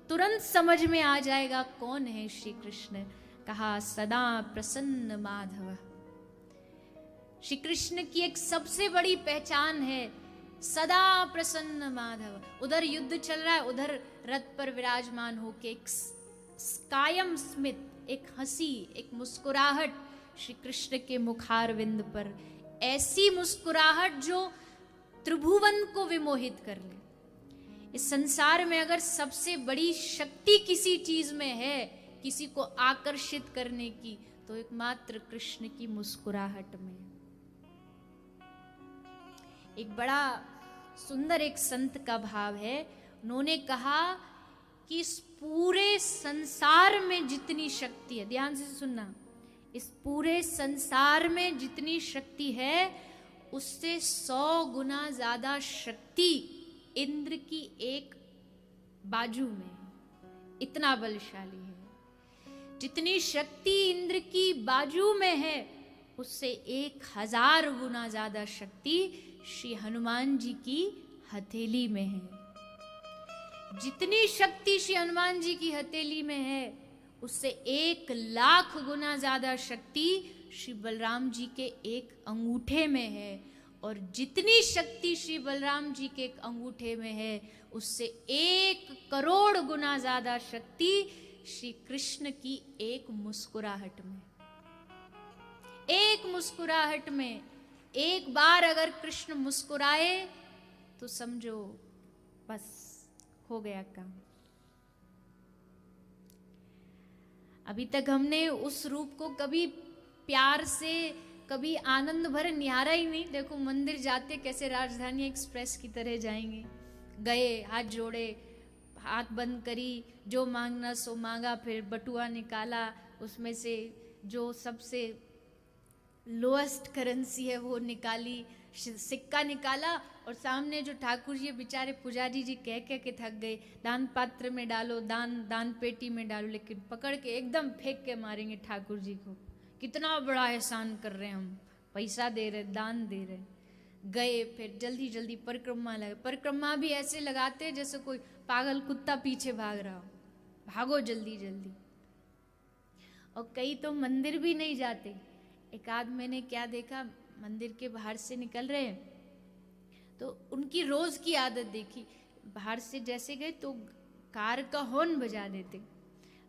तुरंत समझ में आ जाएगा कौन है श्री कृष्ण। कहा सदा प्रसन्न माधव। श्री कृष्ण की एक सबसे बड़ी पहचान है सदा प्रसन्न माधव। उधर युद्ध चल रहा है, उधर रथ पर विराजमान होके एक कायम स्मित, एक हंसी, एक मुस्कुराहट श्री कृष्ण के मुखारविंद पर, ऐसी मुस्कुराहट जो त्रिभुवन को विमोहित कर ले। इस संसार में अगर सबसे बड़ी शक्ति किसी चीज में है, किसी को आकर्षित करने की, तो एकमात्र कृष्ण की मुस्कुराहट में। एक बड़ा सुंदर एक संत का भाव है, उन्होंने कहा कि इस पूरे संसार में जितनी शक्ति है, ध्यान से सुनना, इस पूरे संसार में जितनी शक्ति है उससे 100 गुना ज्यादा शक्ति इंद्र की एक बाजू में है। इतना बलशाली है। जितनी शक्ति इंद्र की बाजू में है उससे 1000 गुना ज्यादा शक्ति श्री हनुमान जी की हथेली में है। जितनी शक्ति श्री हनुमान जी की हथेली में है उससे 1,00,000 गुना ज्यादा शक्ति श्री बलराम जी के एक अंगूठे में है, और जितनी शक्ति श्री बलराम जी के एक अंगूठे में है उससे 1,00,00,000 गुना ज्यादा शक्ति श्री कृष्ण की एक मुस्कुराहट में। एक मुस्कुराहट में, एक बार अगर कृष्ण मुस्कुराए तो समझो बस हो गया काम। अभी तक हमने उस रूप को कभी प्यार से, कभी आनंद भरे निहारा ही नहीं। देखो मंदिर जाते कैसे राजधानी एक्सप्रेस की तरह जाएंगे, गए, हाथ जोड़े, हाथ बंद करी, जो मांगना सो मांगा, फिर बटुआ निकाला, उसमें से जो सबसे लोएस्ट करेंसी है वो निकाली, सिक्का निकाला, और सामने जो ठाकुर जी बेचारे पुजारी जी कह के थक गए, दान पात्र में डालो, दान पेटी में डालो, लेकिन पकड़ के एकदम फेंक के मारेंगे ठाकुर जी को। कितना बड़ा एहसान कर रहे हैं हम, पैसा दे रहे, दान दे रहे। गए, फिर जल्दी जल्दी परिक्रमा लगे। परिक्रमा भी ऐसे लगाते हैं जैसे कोई पागल कुत्ता पीछे भाग रहा हो, भागो जल्दी जल्दी। और कई तो मंदिर भी नहीं जाते। एक आध मैंने क्या देखा, मंदिर के बाहर से निकल रहे हैं तो उनकी रोज की आदत देखी, बाहर से जैसे गए तो कार का हॉर्न बजा देते।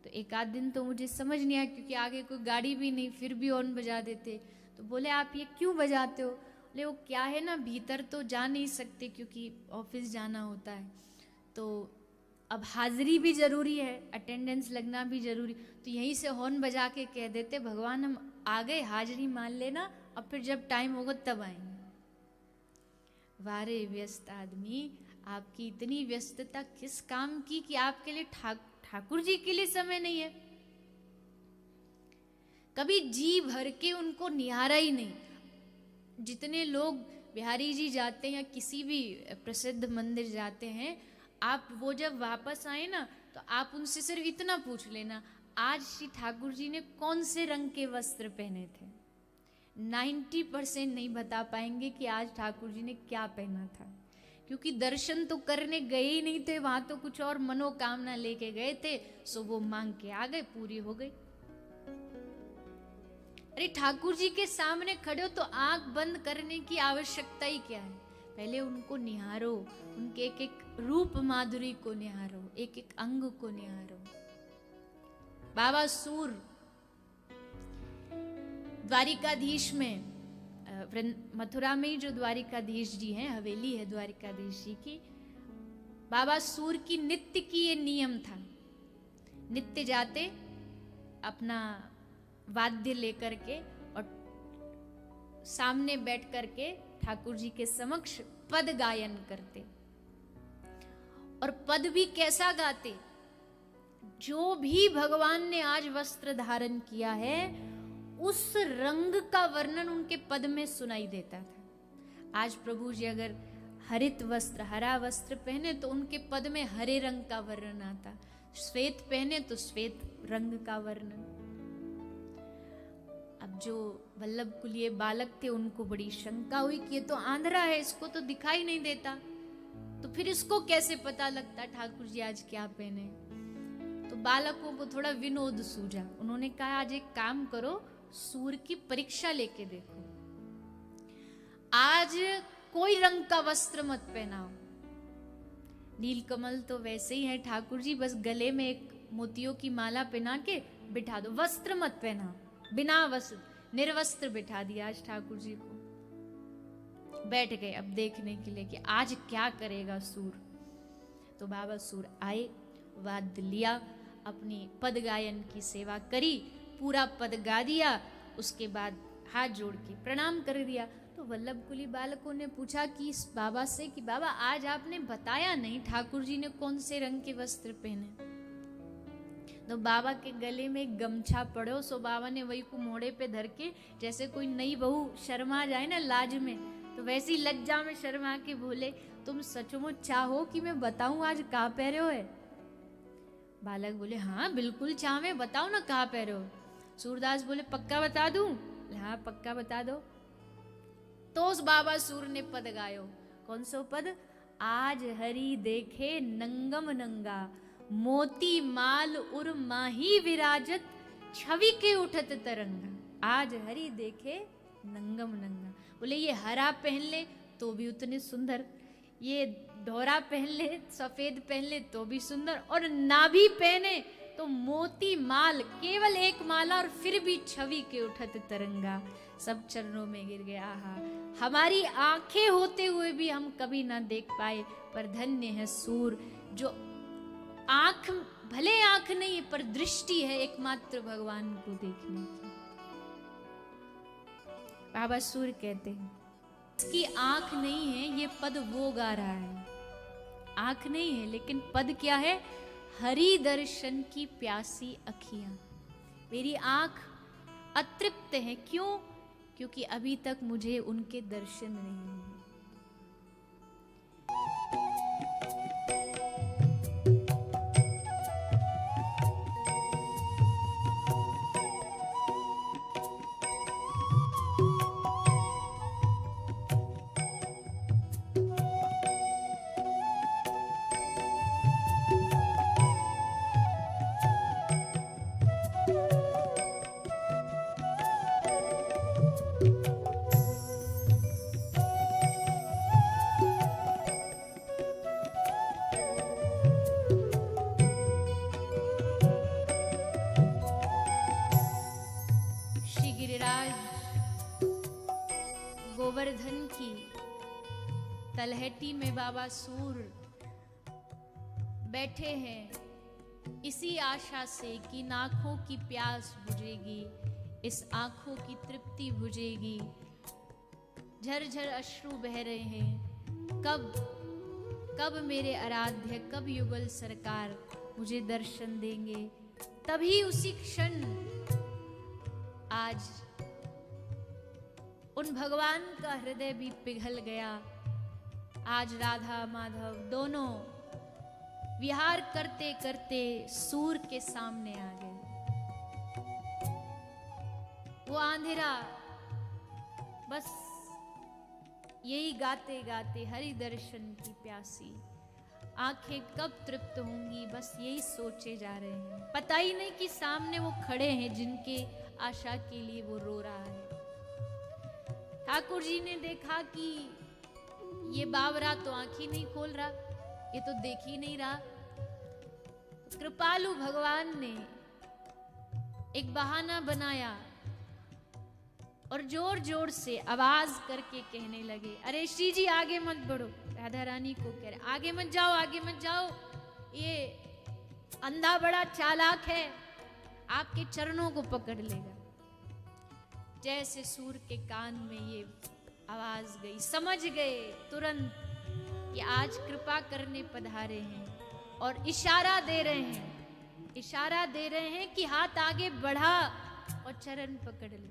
तो एक आध दिन तो मुझे समझ नहीं आया क्योंकि आगे कोई गाड़ी भी नहीं, फिर भी हॉर्न बजा देते। तो बोले आप ये क्यों बजाते हो? बोले वो क्या है ना, भीतर तो जा नहीं सकते क्योंकि ऑफिस जाना होता है, तो अब हाजिरी भी जरूरी है, अटेंडेंस लगना भी जरूरी, तो यहीं से हॉर्न बजा के कह देते भगवान हम आ गए, हाजिरी मान लेना, अब फिर जब टाइम होगा तब आएंगे। वारे व्यस्त आदमी, आपकी इतनी व्यस्तता किस काम की कि आपके लिए ठाकुर जी के लिए समय नहीं है? कभी जी भर के उनको निहारा ही नहीं। जितने लोग बिहारी जी जाते हैं या किसी भी प्रसिद्ध मंदिर जाते हैं, आप वो जब वापस आए ना तो आप उनसे सिर्फ इतना पूछ लेना, आज श्री ठाकुर जी ने कौन से रंग के वस्त्र पहने थे। 90% नहीं बता पाएंगे कि आज ठाकुर जी ने क्या पहना था, क्योंकि दर्शन तो करने गए ही नहीं थे, वहां तो कुछ और मनोकामना लेके गए थे, सो वो मांग के आ गए, पूरी हो गई। अरे ठाकुर जी के सामने खड़े हो तो आंख बंद करने की आवश्यकता ही क्या है? पहले उनको निहारो, उनके एक एक रूप माधुरी को निहारो, एक एक अंग को निहारो। बाबा सूर द्वारिकाधीश में, मथुरा में ही जो द्वारिकाधीश जी हैं, हवेली है द्वारिकाधीश जी की, बाबा सूर की नित्य की ये नियम था। नित्य जाते, अपना वाद्य लेकर के और सामने बैठ करके ठाकुर जी के समक्ष पद गायन करते। और पद भी कैसा गाते, जो भी भगवान ने आज वस्त्र धारण किया है उस रंग का वर्णन उनके पद में सुनाई देता था। आज प्रभु जी अगर हरित वस्त्र, हरा वस्त्र पहने तो उनके पद में हरे रंग का वर्णन आता, श्वेत पहने तो श्वेत रंग का वर्णन। अब जो वल्लभ कुलीय बालक थे उनको बड़ी शंका हुई कि ये तो आंधरा है, इसको तो दिखाई नहीं देता, तो फिर इसको कैसे पता लगता ठाकुर जी आज क्या पहने। तो बालकों को थोड़ा विनोद सूझा, उन्होंने कहा आज एक काम करो, सूर की परीक्षा लेके देखो, आज कोई रंग का वस्त्र मत पहनाओ। नीलकमल तो वैसे ही है ठाकुर जी, बस गले में एक मोतियों की माला पहना के बिठा दो, वस्त्र मत पहनाओ, बिना वस्त्र निर्वस्त्र बिठा दिया आज ठाकुर जी को। बैठ गए अब देखने के लिए कि आज क्या करेगा सूर। तो बाबा सूर आए, वाद्य लिया, अपनी पद गायन की सेवा करी, पूरा पद गा दिया, उसके बाद हाथ जोड़ के प्रणाम कर दिया। तो वल्लभ कुली बालकों ने पूछा कि इस बाबा से कि बाबा आज आपने बताया नहीं ठाकुर जी ने कौन से रंग के वस्त्र पहने। तो बाबा के गले में एक गमछा पड़ो, सो बाबा ने वही को मोड़े पे धर के, जैसे कोई नई बहू शर्मा जाए ना लाज में, तो वैसी लज्जा में शर्मा के बोले, तुम सचमुच चाहो कि मैं बताऊं आज कहाँ पहरे हो है। बालक बोले हाँ बिल्कुल चाहे, बताओ ना कहाँ पहरे हो। सूरदास बोले पक्का बता दूं? हाँ पक्का बता दो। तो उस बाबा सूर ने पद गायो। कौन सो पद? आज हरि देखे नंगम नंगा, मोती माल उर माही विराजत, छवि के उठत तरंगा। आज हरि देखे नंगम नंगा, बोले ये हरा पहन ले तो भी उतने सुंदर, ये ढोरा पहन ले, सफेद पहन ले तो भी सुंदर, और नाभि पहने तो मोती माल, केवल एक माला और फिर भी छवि के उठत तरंगा। सब चरणों में गिर गया। आहा, हमारी आंखें होते हुए भी हम कभी ना देख पाए, पर धन्य है सूर जो आंख, भले आंख नहीं पर दृष्टि है एकमात्र भगवान को देखने की। बाबा सूर कहते हैं इसकी आंख नहीं है, ये पद वो गा रहा है। आंख नहीं है लेकिन पद क्या है? हरि दर्शन की प्यासी अखियां। मेरी आंख अतृप्त है, क्यों? क्योंकि अभी तक मुझे उनके दर्शन नहीं हुए। गोवर्धन की तलहटी में बाबा सूर बैठे हैं इसी आशा से कि आंखों की प्यास बुझेगी, इस आंखों की तृप्ति बुझेगी। झरझर अश्रु बह रहे हैं, कब मेरे आराध्य, कब युगल सरकार मुझे दर्शन देंगे। तभी उसी क्षण आज उन भगवान का हृदय भी पिघल गया। आज राधा माधव दोनों विहार करते करते सूर के सामने आ गए। वो आंधेरा बस यही गाते गाते हरि दर्शन की प्यासी, आंखें कब तृप्त होंगी, बस यही सोचे जा रहे हैं। पता ही नहीं कि सामने वो खड़े हैं जिनके आशा के लिए वो रो रहा है। ठाकुर जी ने देखा कि ये बावरा तो आंख ही नहीं खोल रहा, ये तो देख ही नहीं रहा। कृपालु भगवान ने एक बहाना बनाया और जोर जोर से आवाज करके कहने लगे, अरे श्री जी आगे मत बढ़ो। राधा रानी को कह रहे आगे मत जाओ, आगे मत जाओ, ये अंधा बड़ा चालाक है, आपके चरणों को पकड़ लेगा। जैसे सूर के कान में ये आवाज गई, समझ गए तुरंत कि आज कृपा करने पधारे हैं और इशारा दे रहे हैं कि हाथ आगे बढ़ा और चरण पकड़ ले।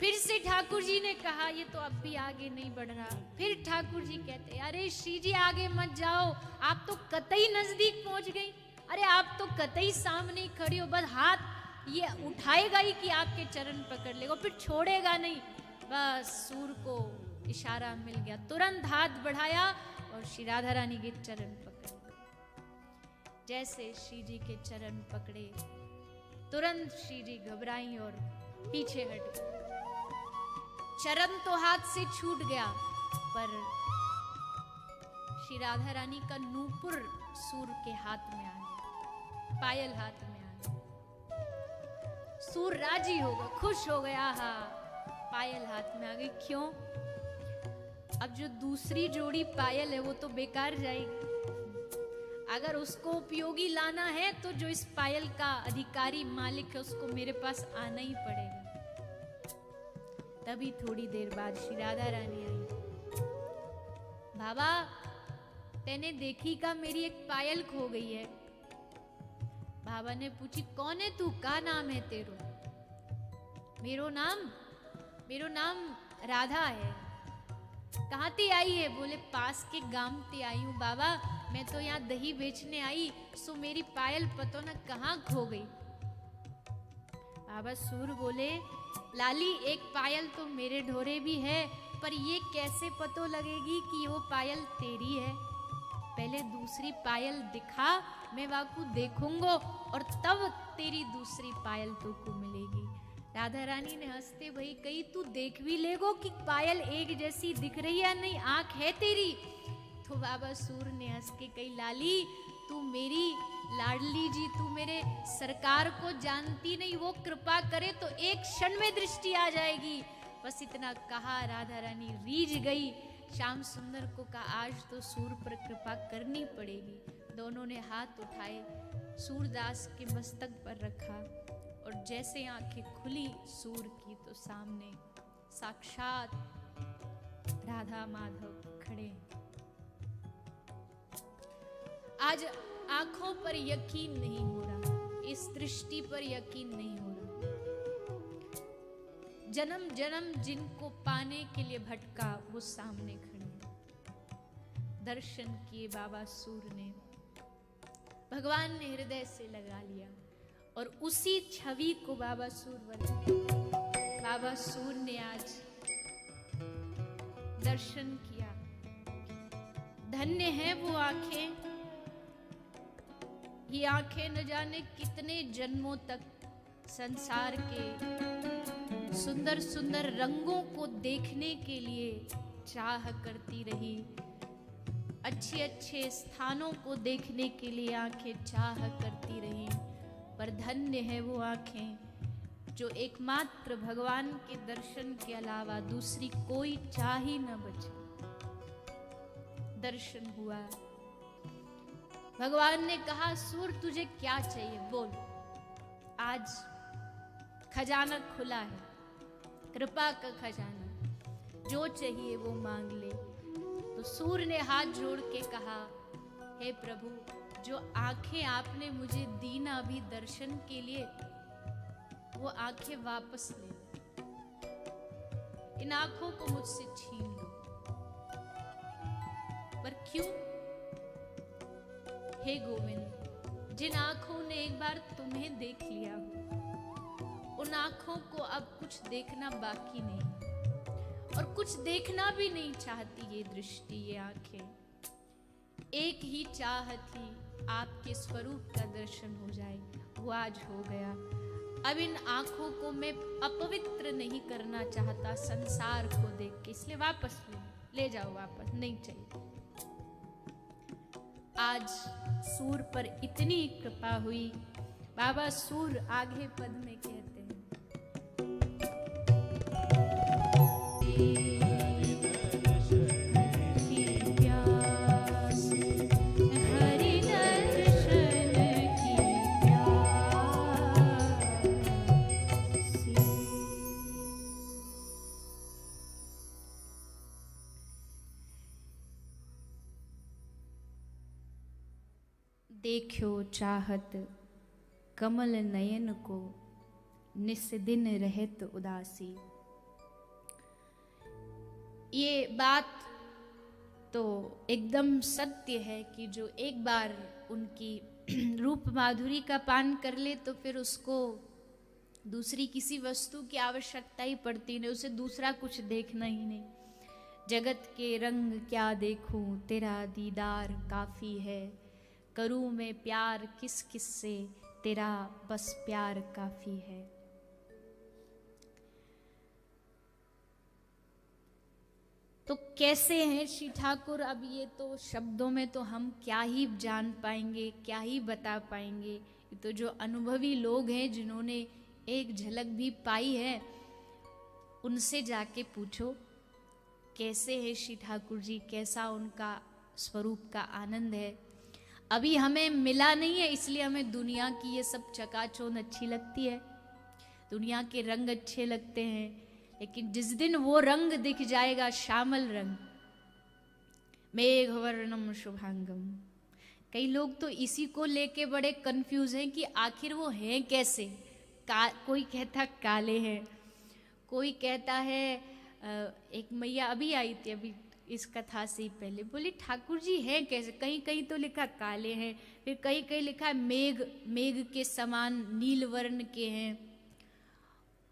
फिर से ठाकुर जी ने कहा ये तो अब भी आगे नहीं बढ़ रहा। फिर ठाकुर जी कहते अरे श्री जी आगे मत जाओ, आप तो कतई नजदीक पहुंच गई, अरे आप तो कतई सामने खड़ी हो, बस हाथ ये उठाएगा ही कि आपके चरण पकड़ लेगा, फिर छोड़ेगा नहीं। बस सूर को इशारा मिल गया, तुरंत हाथ बढ़ाया और श्री राधा रानी के चरण पकड़े। जैसे श्री जी के चरण पकड़े तुरंत श्री जी घबराई और पीछे हट गए। चरण तो हाथ से छूट गया, पर श्री राधा रानी का नूपुर सूर के हाथ में आ गया, पायल हाथ में आ गया। सूर राजी हो गया, खुश हो गया, हाँ पायल हाथ में आ गई। क्यों? अब जो दूसरी जोड़ी पायल है वो तो बेकार जाएगी, अगर उसको उपयोगी लाना है तो जो इस पायल का अधिकारी मालिक है उसको मेरे पास आना ही पड़ेगा। तभी थोड़ी देर बाद श्री राधा रानी आई। बाबा तेने देखी का मेरी एक पायल खो गई है। बाबा ने पूछी कौन है तू, का नाम है तेरो? मेरो नाम राधा है। कहाँ ते आई है? बोले पास के गांव ते आई हूँ बाबा, मैं तो यहाँ दही बेचने आई, सो मेरी पायल पतो न कहाँ खो गई। बाबा सूर बोले लाली एक पायल तो मेरे ढोरे भी है, पर ये कैसे पतो लगेगी कि वो पायल तेरी है? पहले दूसरी पायल दिखा, मैं वाकू देखूंगा और तब तेरी दूसरी पायल तुमको मिलेगी। राधा रानी ने हंसते भई कही तू देख भी लेगो कि पायल एक जैसी दिख रही है, नहीं आंख है तेरी? तो बाबा सूर ने हंस के कही लाली तू मेरी लाडली जी, तू मेरे सरकार को जानती नहीं, वो कृपा करे तो एक क्षण में दृष्टि आ जाएगी। बस इतना कहा राधा रानी रीझ गई। श्याम सुंदर को कहा आज तो सूर पर कृपा करनी पड़ेगी। दोनों ने हाथ उठाए, सूरदास के मस्तक पर रखा और जैसे आंखें खुली सूर की तो सामने साक्षात राधा माधव खड़े। आज आंखों पर यकीन नहीं हो रहा, इस दृष्टि पर यकीन नहीं हो रहा। जन्म जन्म जिनको पाने के लिए भटका वो सामने खड़े। दर्शन किए बाबा सूर ने, भगवान ने हृदय से लगा लिया और उसी छवि को बाबा सूर ने आज दर्शन किया। धन्य है वो आंखें, ये आंखें न जाने कितने जन्मों तक संसार के सुंदर सुंदर रंगों को देखने के लिए चाह करती रही, अच्छे अच्छे स्थानों को देखने के लिए आंखें चाह करती रही। पर धन्य है वो आंखें जो एकमात्र भगवान के दर्शन के अलावा दूसरी कोई चाह ही न बचे। दर्शन हुआ, भगवान ने कहा सूर तुझे क्या चाहिए बोल, आज खजाना खुला है, कृपा का खजाना, जो चाहिए वो मांग ले। तो सूर ने हाथ जोड़ के कहा हे प्रभु, जो आंखें आपने मुझे दी ना अभी दर्शन के लिए, वो आंखें वापस ले लो, इन आंखों को मुझसे छीन लो। पर क्यों? हे गोविंद, जिन आंखों ने एक बार तुम्हें देख लिया उन आंखों को अब कुछ देखना बाकी नहीं और कुछ देखना भी नहीं चाहती ये दृष्टि, ये आंखें। एक ही चाह थी आपके स्वरूप का दर्शन हो जाए, वो आज हो गया। अब इन आंखों को मैं अपवित्र नहीं करना चाहता संसार को देख के, इसलिए वापस ले जाओ, वापस नहीं चाहिए। आज सूर पर इतनी कृपा हुई, बाबा सूर आगे पद में कहते हैं देखो चाहत कमल नयन को, निस दिन रहत उदासी। ये बात तो एकदम सत्य है कि जो एक बार उनकी रूप माधुरी का पान कर ले तो फिर उसको दूसरी किसी वस्तु की आवश्यकता ही पड़ती नहीं, उसे दूसरा कुछ देखना ही नहीं। जगत के रंग क्या देखूं, तेरा दीदार काफी है। करूं मैं प्यार किस किस से, तेरा बस प्यार काफी है। तो कैसे हैं श्री ठाकुर, अब ये तो शब्दों में तो हम क्या ही जान पाएंगे, क्या ही बता पाएंगे। ये तो जो अनुभवी लोग हैं, जिन्होंने एक झलक भी पाई है, उनसे जाके पूछो कैसे है श्री ठाकुर जी, कैसा उनका स्वरूप का आनंद है। अभी हमें मिला नहीं है, इसलिए हमें दुनिया की ये सब चकाचौंध अच्छी लगती है, दुनिया के रंग अच्छे लगते हैं। लेकिन जिस दिन वो रंग दिख जाएगा, श्यामल रंग, मेघवर्णम शुभांगम, कई लोग तो इसी को लेके बड़े कंफ्यूज हैं कि आखिर वो हैं कैसे। कोई कहता काले हैं, कोई कहता है एक मैया अभी आई थी, अभी इस कथा से पहले, बोली ठाकुर जी हैं कैसे। कहीं कहीं तो लिखा काले हैं, फिर कहीं कहीं लिखा है मेघ के समान नील वर्ण के हैं।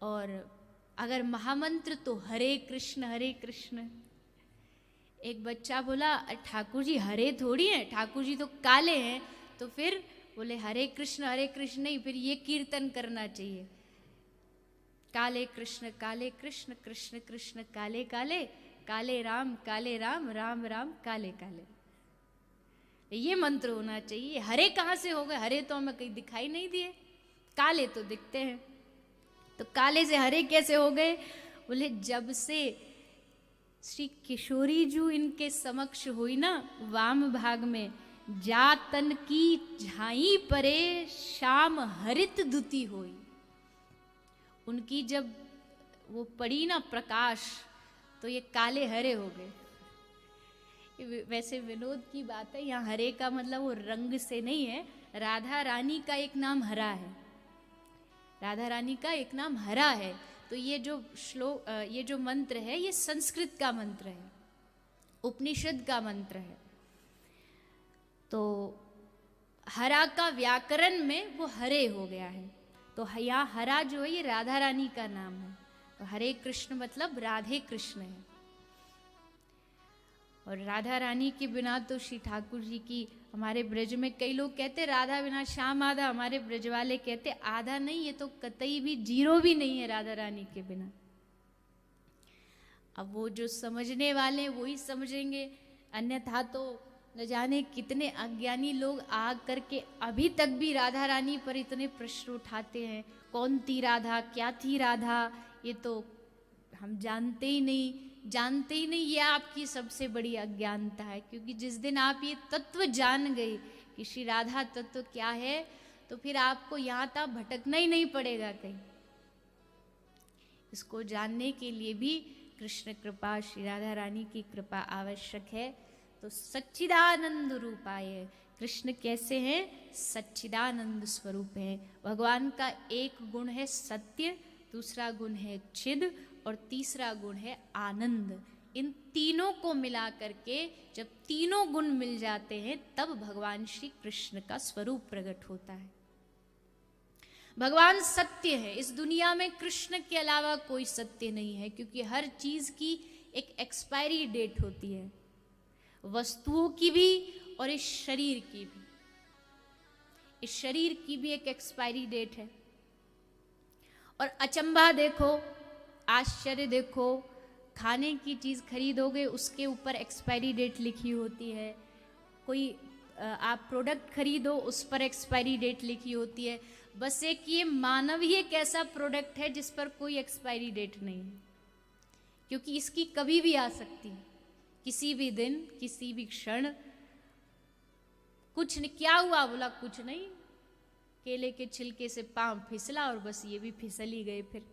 और अगर महामंत्र तो हरे कृष्ण हरे कृष्ण। एक बच्चा बोला ठाकुर जी हरे थोड़ी हैं, ठाकुर जी तो काले हैं। तो फिर बोले हरे कृष्ण नहीं, फिर ये कीर्तन करना चाहिए, काले कृष्ण कृष्ण कृष्ण काले काले, काले राम राम राम काले काले। ये मंत्र होना चाहिए। हरे कहाँ से हो गए, हरे तो हमें कहीं दिखाई नहीं दिए, काले तो दिखते हैं। तो काले से हरे कैसे हो गए? बोले जब से श्री किशोरी जू इनके समक्ष हुई ना, वाम भाग में, जातन की झाई परे श्याम हरित दुति हुई। उनकी जब वो पड़ी ना प्रकाश, तो ये काले हरे हो गए। वैसे विनोद की बात है, यहाँ हरे का मतलब वो रंग से नहीं है। राधा रानी का एक नाम हरा है, राधा रानी का एक नाम हरा है। तो ये जो श्लोक, ये जो मंत्र है, ये संस्कृत का मंत्र है, उपनिषद का मंत्र है। तो हरा का व्याकरण में वो हरे हो गया है। तो यहाँ हरा जो है ये राधा रानी का नाम है। तो हरे कृष्ण मतलब राधे कृष्ण है। और राधा रानी के बिना तो श्री ठाकुर जी की, हमारे ब्रज में कई लोग कहते राधा बिना श्याम आधा, हमारे ब्रज वाले कहते आधा नहीं, ये तो कतई भी जीरो भी नहीं है राधा रानी के बिना। अब वो जो समझने वाले वो ही समझेंगे, अन्यथा तो न जाने कितने अज्ञानी लोग आ करके अभी तक भी राधा रानी पर इतने प्रश्न उठाते हैं। कौन थी राधा, क्या थी राधा, ये तो हम जानते ही नहीं। ये आपकी सबसे बड़ी अज्ञानता है। क्योंकि जिस दिन आप ये तत्व जान गए कि श्री राधा तत्व क्या है, तो फिर आपको यहाँ तक भटकना ही नहीं पड़ेगा कहीं। इसको जानने के लिए भी कृष्ण कृपा, श्री राधा रानी की कृपा आवश्यक है। तो सच्चिदानंद रूपाय, कृष्ण कैसे हैं? सच्चिदानंद स्वरूप हैं। भगवान का एक गुण है सत्य, दूसरा गुण है चिद, और तीसरा गुण है आनंद। इन तीनों को मिला करके जब तीनों गुण मिल जाते हैं, तब भगवान श्री कृष्ण का स्वरूप प्रकट होता है। भगवान सत्य है। इस दुनिया में कृष्ण के अलावा कोई सत्य नहीं है, क्योंकि हर चीज की एक एक्सपायरी डेट होती है, वस्तुओं की भी और इस शरीर की भी। इस शरीर की भी एक एक्सपायरी डेट है। और अचंभा देखो, आश्चर्य देखो, खाने की चीज खरीदोगे उसके ऊपर एक्सपायरी डेट लिखी होती है। कोई आप प्रोडक्ट खरीदो उस पर एक्सपायरी डेट लिखी होती है। बस एक ये मानव ही एक ऐसा प्रोडक्ट है जिस पर कोई एक्सपायरी डेट नहीं है, क्योंकि इसकी कभी भी आ सकती है, किसी भी दिन, किसी भी क्षण। कुछ नहीं, क्या हुआ? बोला कुछ नहीं, केले के छिलके से पांव फिसला और बस ये भी फिसल ही गए। फिर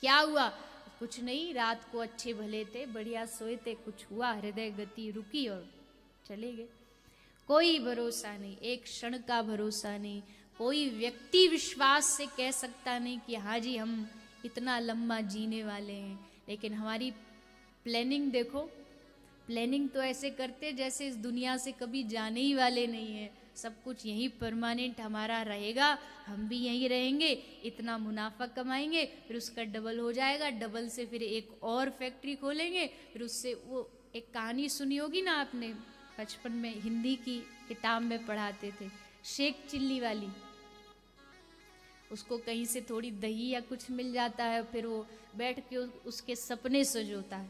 क्या हुआ? कुछ नहीं, रात को अच्छे भले थे, बढ़िया सोए थे, कुछ हुआ, हृदय गति रुकी और चले गए। कोई भरोसा नहीं, एक क्षण का भरोसा नहीं। कोई व्यक्ति विश्वास से कह सकता नहीं कि हाँ जी हम इतना लंबा जीने वाले हैं। लेकिन हमारी प्लानिंग देखो, प्लानिंग तो ऐसे करते जैसे इस दुनिया से कभी जाने ही वाले नहीं हैं। सब कुछ यहीं परमानेंट हमारा रहेगा, हम भी यहीं रहेंगे, इतना मुनाफा कमाएंगे, फिर उसका डबल हो जाएगा, डबल से फिर एक और फैक्ट्री खोलेंगे, फिर उससे वो एक कहानी सुनी होगी ना आपने, बचपन में हिंदी की किताब में पढ़ाते थे, शेख चिल्ली वाली। उसको कहीं से थोड़ी दही या कुछ मिल जाता है, फिर वो बैठ के उसके सपने सजोता है,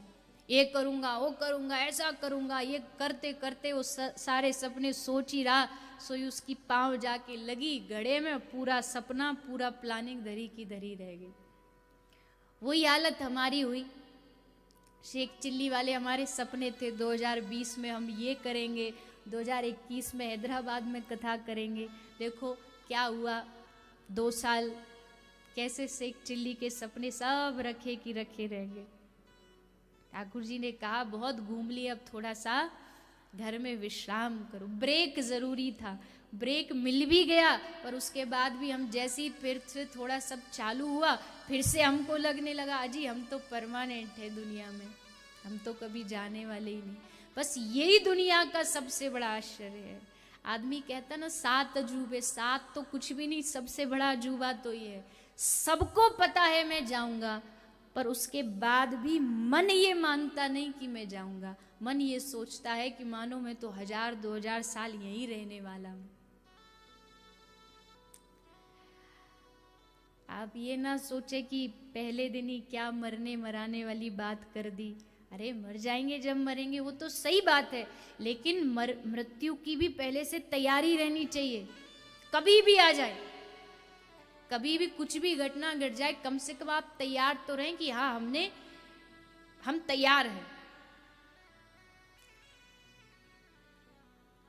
ये करूँगा वो करूँगा ऐसा करूँगा। ये करते करते वो सारे सपने सोच ही रहा, सोई उसकी पाँव जाके लगी घड़े में, पूरा सपना पूरा प्लानिंग धरी की धरी रह गई। वही हालत हमारी हुई। शेख चिल्ली वाले हमारे सपने थे 2020 में हम ये करेंगे, 2021 में हैदराबाद में कथा करेंगे। देखो क्या हुआ, 2 साल कैसे शेख चिल्ली के सपने सब रखे कि रखे रह गए। ठाकुर जी ने कहा बहुत घूम लिया, अब थोड़ा सा घर में विश्राम करो। ब्रेक जरूरी था, ब्रेक मिल भी गया, पर उसके बाद भी हम जैसे ही फिर से थोड़ा सब चालू हुआ, फिर से हमको लगने लगा अजी हम तो परमानेंट है दुनिया में, हम तो कभी जाने वाले ही नहीं। बस यही दुनिया का सबसे बड़ा आश्चर्य है। आदमी कहता ना 7 अजूबे, 7 तो कुछ भी नहीं, सबसे बड़ा अजूबा तो ये है सबको पता है मैं जाऊंगा, पर उसके बाद भी मन ये मानता नहीं कि मैं जाऊंगा। मन ये सोचता है कि मानो मैं तो 1000-2000 साल यहीं रहने वाला हूं। आप ये ना सोचे कि पहले दिन ही क्या मरने मराने वाली बात कर दी। अरे मर जाएंगे जब मरेंगे, वो तो सही बात है, लेकिन मृत्यु की भी पहले से तैयारी रहनी चाहिए। कभी भी आ जाए, कभी भी कुछ भी घटना घट जाए, कम से कम आप तैयार तो रहें कि हाँ हम तैयार हैं।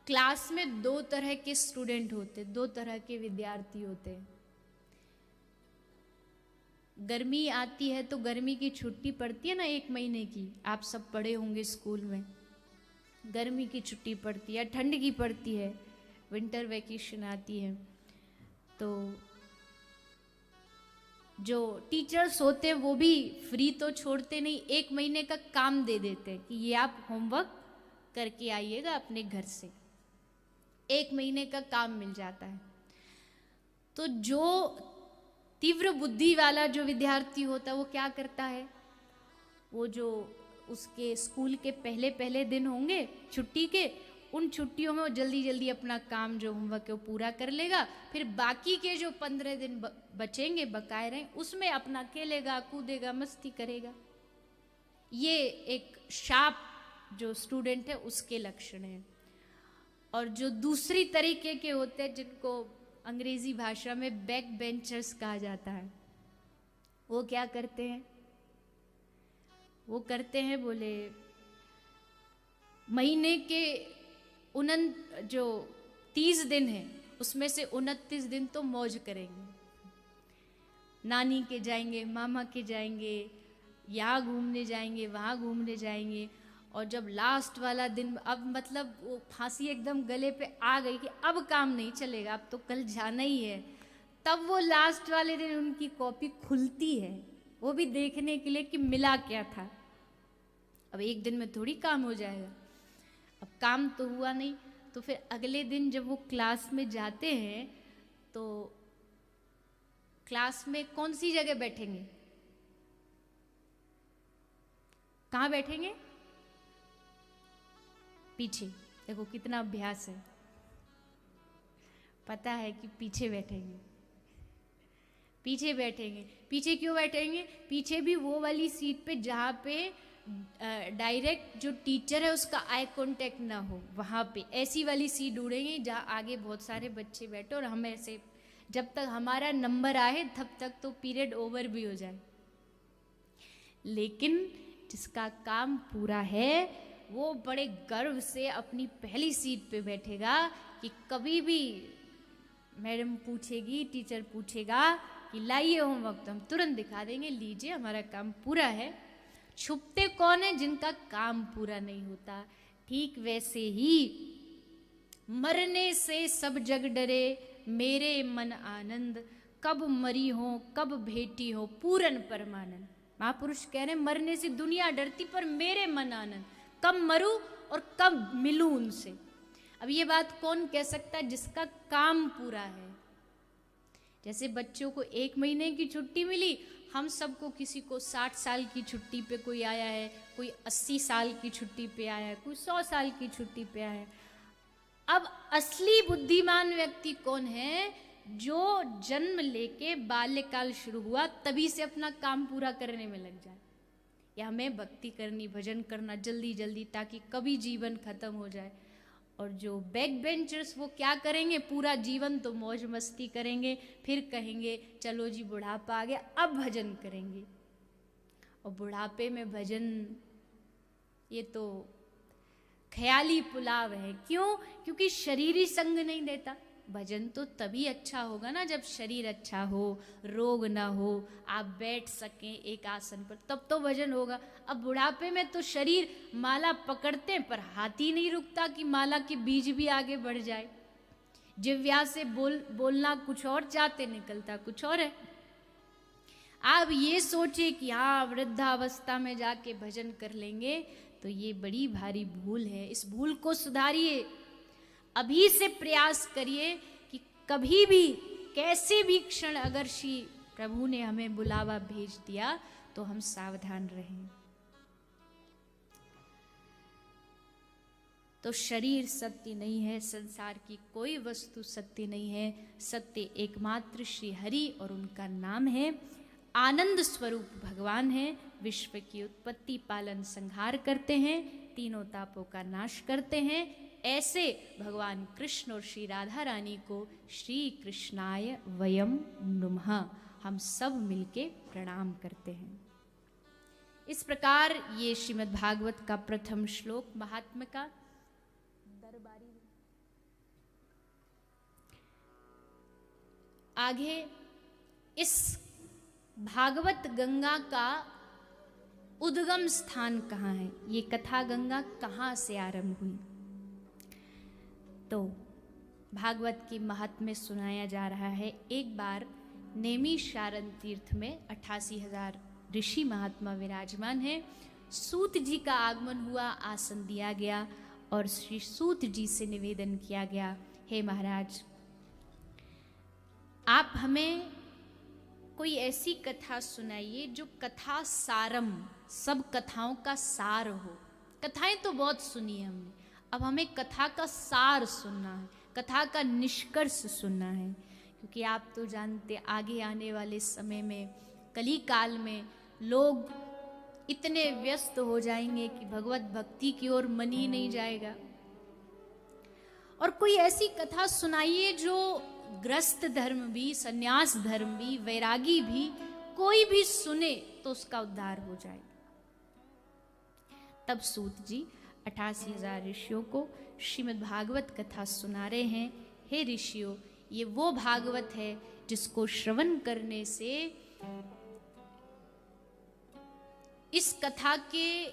क्लास में 2 तरह के स्टूडेंट होते, 2 तरह के विद्यार्थी होते हैं। गर्मी आती है तो गर्मी की छुट्टी पड़ती है ना 1 महीने की, आप सब पढ़े होंगे स्कूल में। गर्मी की छुट्टी पड़ती है, ठंड की पड़ती है, विंटर वैकेशन आती है। तो जो टीचर्स होते हैं वो भी फ्री तो छोड़ते नहीं, 1 महीने का काम दे देते हैं कि ये आप होमवर्क करके आइएगा अपने घर से। 1 महीने का काम मिल जाता है। तो जो तीव्र बुद्धि वाला जो विद्यार्थी होता है वो क्या करता है, वो जो उसके स्कूल के पहले दिन होंगे छुट्टी के, उन छुट्टियों में वो जल्दी जल्दी अपना काम जो होमवर्क है वो पूरा कर लेगा। फिर बाकी के जो 15 दिन बचेंगे बकाए रहे, उसमें अपना खेलेगा कूदेगा मस्ती करेगा। ये एक शार्प जो स्टूडेंट है उसके लक्षण हैं। और जो दूसरी तरीके के होते हैं जिनको अंग्रेजी भाषा में बैक बेंचर्स कहा जाता है, वो क्या करते हैं, वो करते हैं बोले महीने के जो 30 दिन है उसमें से 29 दिन तो मौज करेंगे, नानी के जाएंगे, मामा के जाएंगे, यहाँ घूमने जाएंगे, वहाँ घूमने जाएंगे। और जब लास्ट वाला दिन, अब मतलब वो फांसी एकदम गले पे आ गई कि अब काम नहीं चलेगा, अब तो कल जाना ही है, तब वो लास्ट वाले दिन उनकी कॉपी खुलती है, वो भी देखने के लिए कि मिला क्या था। अब एक दिन में थोड़ी काम हो जाएगा, अब काम तो हुआ नहीं। तो फिर अगले दिन जब वो क्लास में जाते हैं तो क्लास में कौन सी जगह बैठेंगे, कहाँ बैठेंगे, पीछे। देखो कितना अभ्यास है, पता है कि पीछे बैठेंगे, पीछे बैठेंगे। पीछे क्यों बैठेंगे, पीछे भी वो वाली सीट पे जहाँ पे डायरेक्ट जो टीचर है उसका आई कांटेक्ट ना हो, वहाँ पे ऐसी वाली सीट ढूंढेंगे जहाँ आगे बहुत सारे बच्चे बैठे और हम ऐसे जब तक हमारा नंबर आए तब तक तो पीरियड ओवर भी हो जाए। लेकिन जिसका काम पूरा है वो बड़े गर्व से अपनी पहली सीट पे बैठेगा कि कभी भी मैडम पूछेगी, टीचर पूछेगा कि लाइए होमवर्क, तो हम तुरंत दिखा देंगे, लीजिए हमारा काम पूरा है। छुपते कौन है, जिनका काम पूरा नहीं होता। ठीक वैसे ही मरने से सब जग डरे, मेरे मन आनंद, कब मरी हो कब भेटी हो पूरन परमानंद। महापुरुष कह रहे मरने से दुनिया डरती, पर मेरे मन आनंद, कब मरूं और कब मिलूं उनसे। अब ये बात कौन कह सकता है जिसका काम पूरा है। जैसे बच्चों को 1 महीने की छुट्टी मिली, हम सबको, किसी को 60 साल की छुट्टी पे कोई आया है, कोई 80 साल की छुट्टी पे आया है, कोई 100 साल की छुट्टी पे आया है। अब असली बुद्धिमान व्यक्ति कौन है? जो जन्म लेके बाल्यकाल शुरू हुआ तभी से अपना काम पूरा करने में लग जाए, या हमें भक्ति करनी, भजन करना जल्दी जल्दी, ताकि कभी जीवन खत्म हो जाए। और जो बैक बेंचर्स वो क्या करेंगे? पूरा जीवन तो मौज मस्ती करेंगे, फिर कहेंगे चलो जी बुढ़ापा आ गया, अब भजन करेंगे। और बुढ़ापे में भजन, ये तो ख्याली पुलाव है। क्यों? क्योंकि शरीर ही संग नहीं देता। भजन तो तभी अच्छा होगा ना जब शरीर अच्छा हो, रोग ना हो, आप बैठ सकें एक आसन पर, तब तो भजन होगा। अब बुढ़ापे में तो शरीर माला पकड़ते हैं पर हाथ ही नहीं रुकता कि माला के बीज भी आगे बढ़ जाए। जिह्वा से बोलना कुछ और चाहते, निकलता कुछ और है। आप ये सोचे कि हाँ वृद्धावस्था में जाके भजन कर लेंगे, तो ये बड़ी भारी भूल है। इस भूल को सुधारिए, अभी से प्रयास करिए कि कभी भी कैसे भी क्षण अगर श्री प्रभु ने हमें बुलावा भेज दिया तो हम सावधान रहें। तो शरीर सत्य नहीं है, संसार की कोई वस्तु सत्य नहीं है। सत्य एकमात्र श्री हरि और उनका नाम है। आनंद स्वरूप भगवान है, विश्व की उत्पत्ति पालन संहार करते हैं, तीनों तापों का नाश करते हैं। ऐसे भगवान कृष्ण और श्री राधा रानी को श्री कृष्णाय वयम नुमः हम सब मिलके प्रणाम करते हैं। इस प्रकार ये श्रीमद् भागवत का प्रथम श्लोक महात्म्य का दरबारी। आगे इस भागवत गंगा का उद्गम स्थान कहाँ है, ये कथा गंगा कहाँ से आरंभ हुई? तो भागवत की महात्म्य सुनाया जा रहा है। एक बार नैमिषारण्य तीर्थ में 88,000 ऋषि महात्मा विराजमान हैं। सूत जी का आगमन हुआ, आसन दिया गया और श्री सूत जी से निवेदन किया गया, हे महाराज आप हमें कोई ऐसी कथा सुनाइए जो कथा सारम, सब कथाओं का सार हो। कथाएं तो बहुत सुनी है हमने, अब हमें कथा का सार सुनना है, कथा का निष्कर्ष सुनना है। क्योंकि आप तो जानते आगे आने वाले समय में, कली काल में लोग इतने व्यस्त हो जाएंगे कि भगवत भक्ति की ओर मन ही नहीं जाएगा। और कोई ऐसी कथा सुनाइए जो ग्रस्त धर्म भी, सन्यास धर्म भी, वैरागी भी, कोई भी सुने तो उसका उद्धार हो जाए। तब सूत जी 88,000 ऋषियों को श्रीमद् भागवत कथा सुना रहे हैं। हे ऋषियों, ये वो भागवत है जिसको श्रवण करने से इस कथा के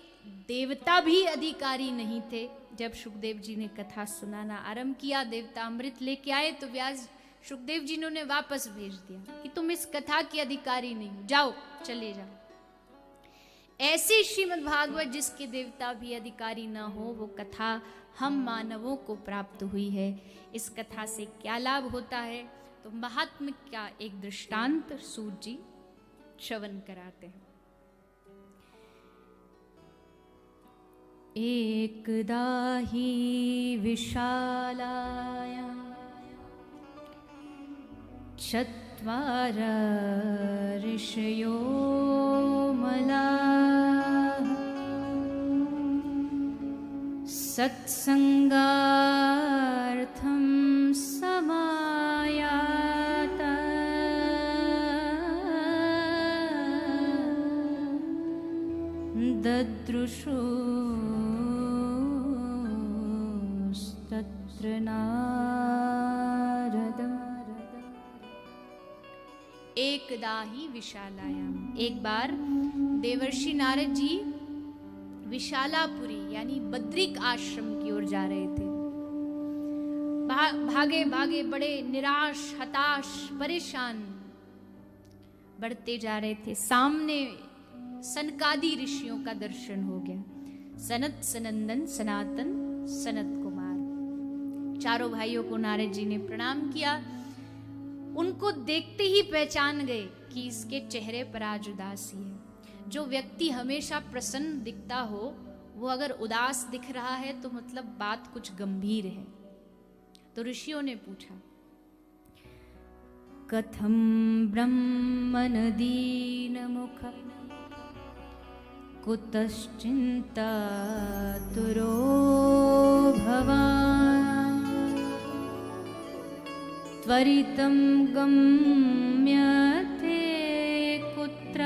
देवता भी अधिकारी नहीं थे। जब सुखदेव जी ने कथा सुनाना आरंभ किया, देवता अमृत लेके आए तो व्यास सुखदेव जी ने उन्हें वापस भेज दिया कि तुम इस कथा के अधिकारी नहीं हो, जाओ चले जाओ। ऐसे श्रीमद् भागवत जिसके देवता भी अधिकारी ना हो, वो कथा हम मानवों को प्राप्त हुई है। इस कथा से क्या लाभ होता है? तो महात्म्य का एक दृष्टांत सूत जी श्रवण कराते हैं। एकदा ही विशालाया चत्वार ऋषयो मलाः सत्संगार्थं समायाता ददृशुस्तत्र नारद। एकदा ही विशालायाम, एक बार देवर्षि नारद जी विशालापुरी यानी बद्रिक आश्रम की ओर जा रहे थे। भागे भागे बड़े निराश, हताश, परेशान बढ़ते जा रहे थे। सामने सनकादि ऋषियों का दर्शन हो गया। सनत, सनंदन, सनातन, सनत कुमार, चारों भाइयों को नारद जी ने प्रणाम किया। उनको देखते ही पहचान गए कि इसके चेहरे पर आज उदासी है। जो व्यक्ति हमेशा प्रसन्न दिखता हो, वो अगर उदास दिख रहा है तो मतलब बात कुछ गंभीर है। तो ऋषियों ने पूछा, कथम ब्रह्मन दीनमुख कुतश्चिंता तुरो भवान् त्वरितं गम्यते कुत्र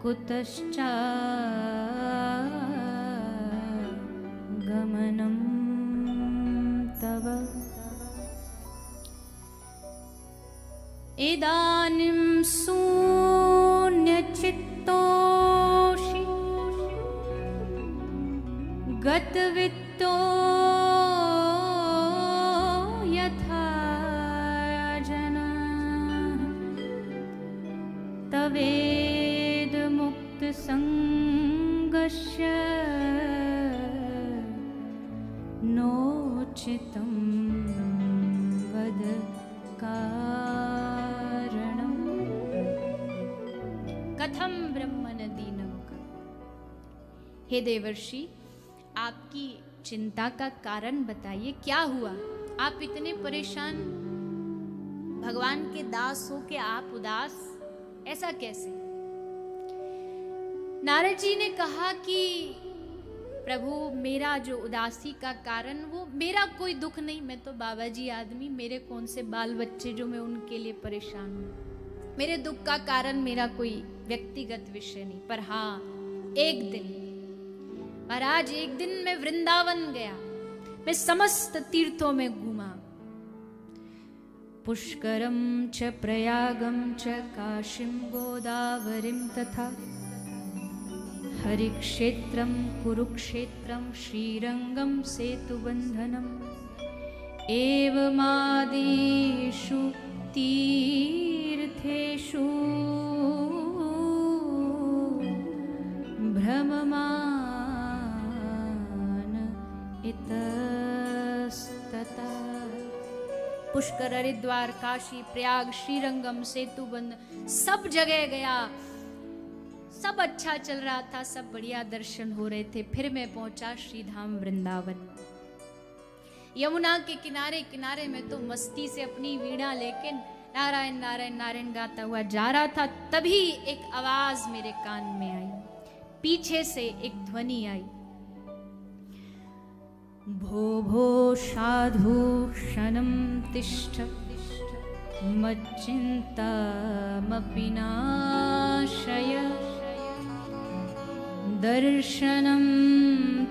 कुतश्चा गमनं तव। इदानीं शून्यचित्तोषि गतवित्तो यथा जनाः तवेदमुक्तसङ्गस्य नोचितं वद कारणम्। कथम ब्रह्मन दीनमुख। हे देवर्षि, आपकी चिंता का कारण बताइए, क्या हुआ? आप इतने परेशान, भगवान के दास हो के आप उदास, ऐसा कैसे? नारद जी ने कहा कि प्रभु, मेरा जो उदासी का कारण, वो मेरा कोई दुख नहीं। मैं तो बाबा जी आदमी, मेरे कौन से बाल बच्चे जो मैं उनके लिए परेशान हूँ। मेरे दुख का कारण मेरा कोई व्यक्तिगत विषय नहीं। पर हाँ, एक दिन महाराज, एक दिन मैं वृंदावन गया, मैं समस्त तीर्थों में घूमा। पुष्करम च प्रयागम च काशीम गोदावरीम तथा हरिक्षेत्रम कुरुक्षेत्रम श्रीरंगम सेतुबंधनम एवमादिषु तीर्थेषु भ्रममान इतस्ततः। पुष्कर, हरिद्वार, काशी, प्रयाग, श्रीरंगम, सेतुबंध, सब जगह गया। सब अच्छा चल रहा था, सब बढ़िया दर्शन हो रहे थे। फिर मैं पहुंचा श्रीधाम वृंदावन। यमुना के किनारे किनारे में तो मस्ती से अपनी वीणा लेके नारायण नारायण नारायण गाता हुआ जा रहा था। तभी एक आवाज मेरे कान में आई, पीछे से एक ध्वनि आई, भो भो साधु क्षणं तिष्ठ मच्चिन्तामपि नाशय दर्शनं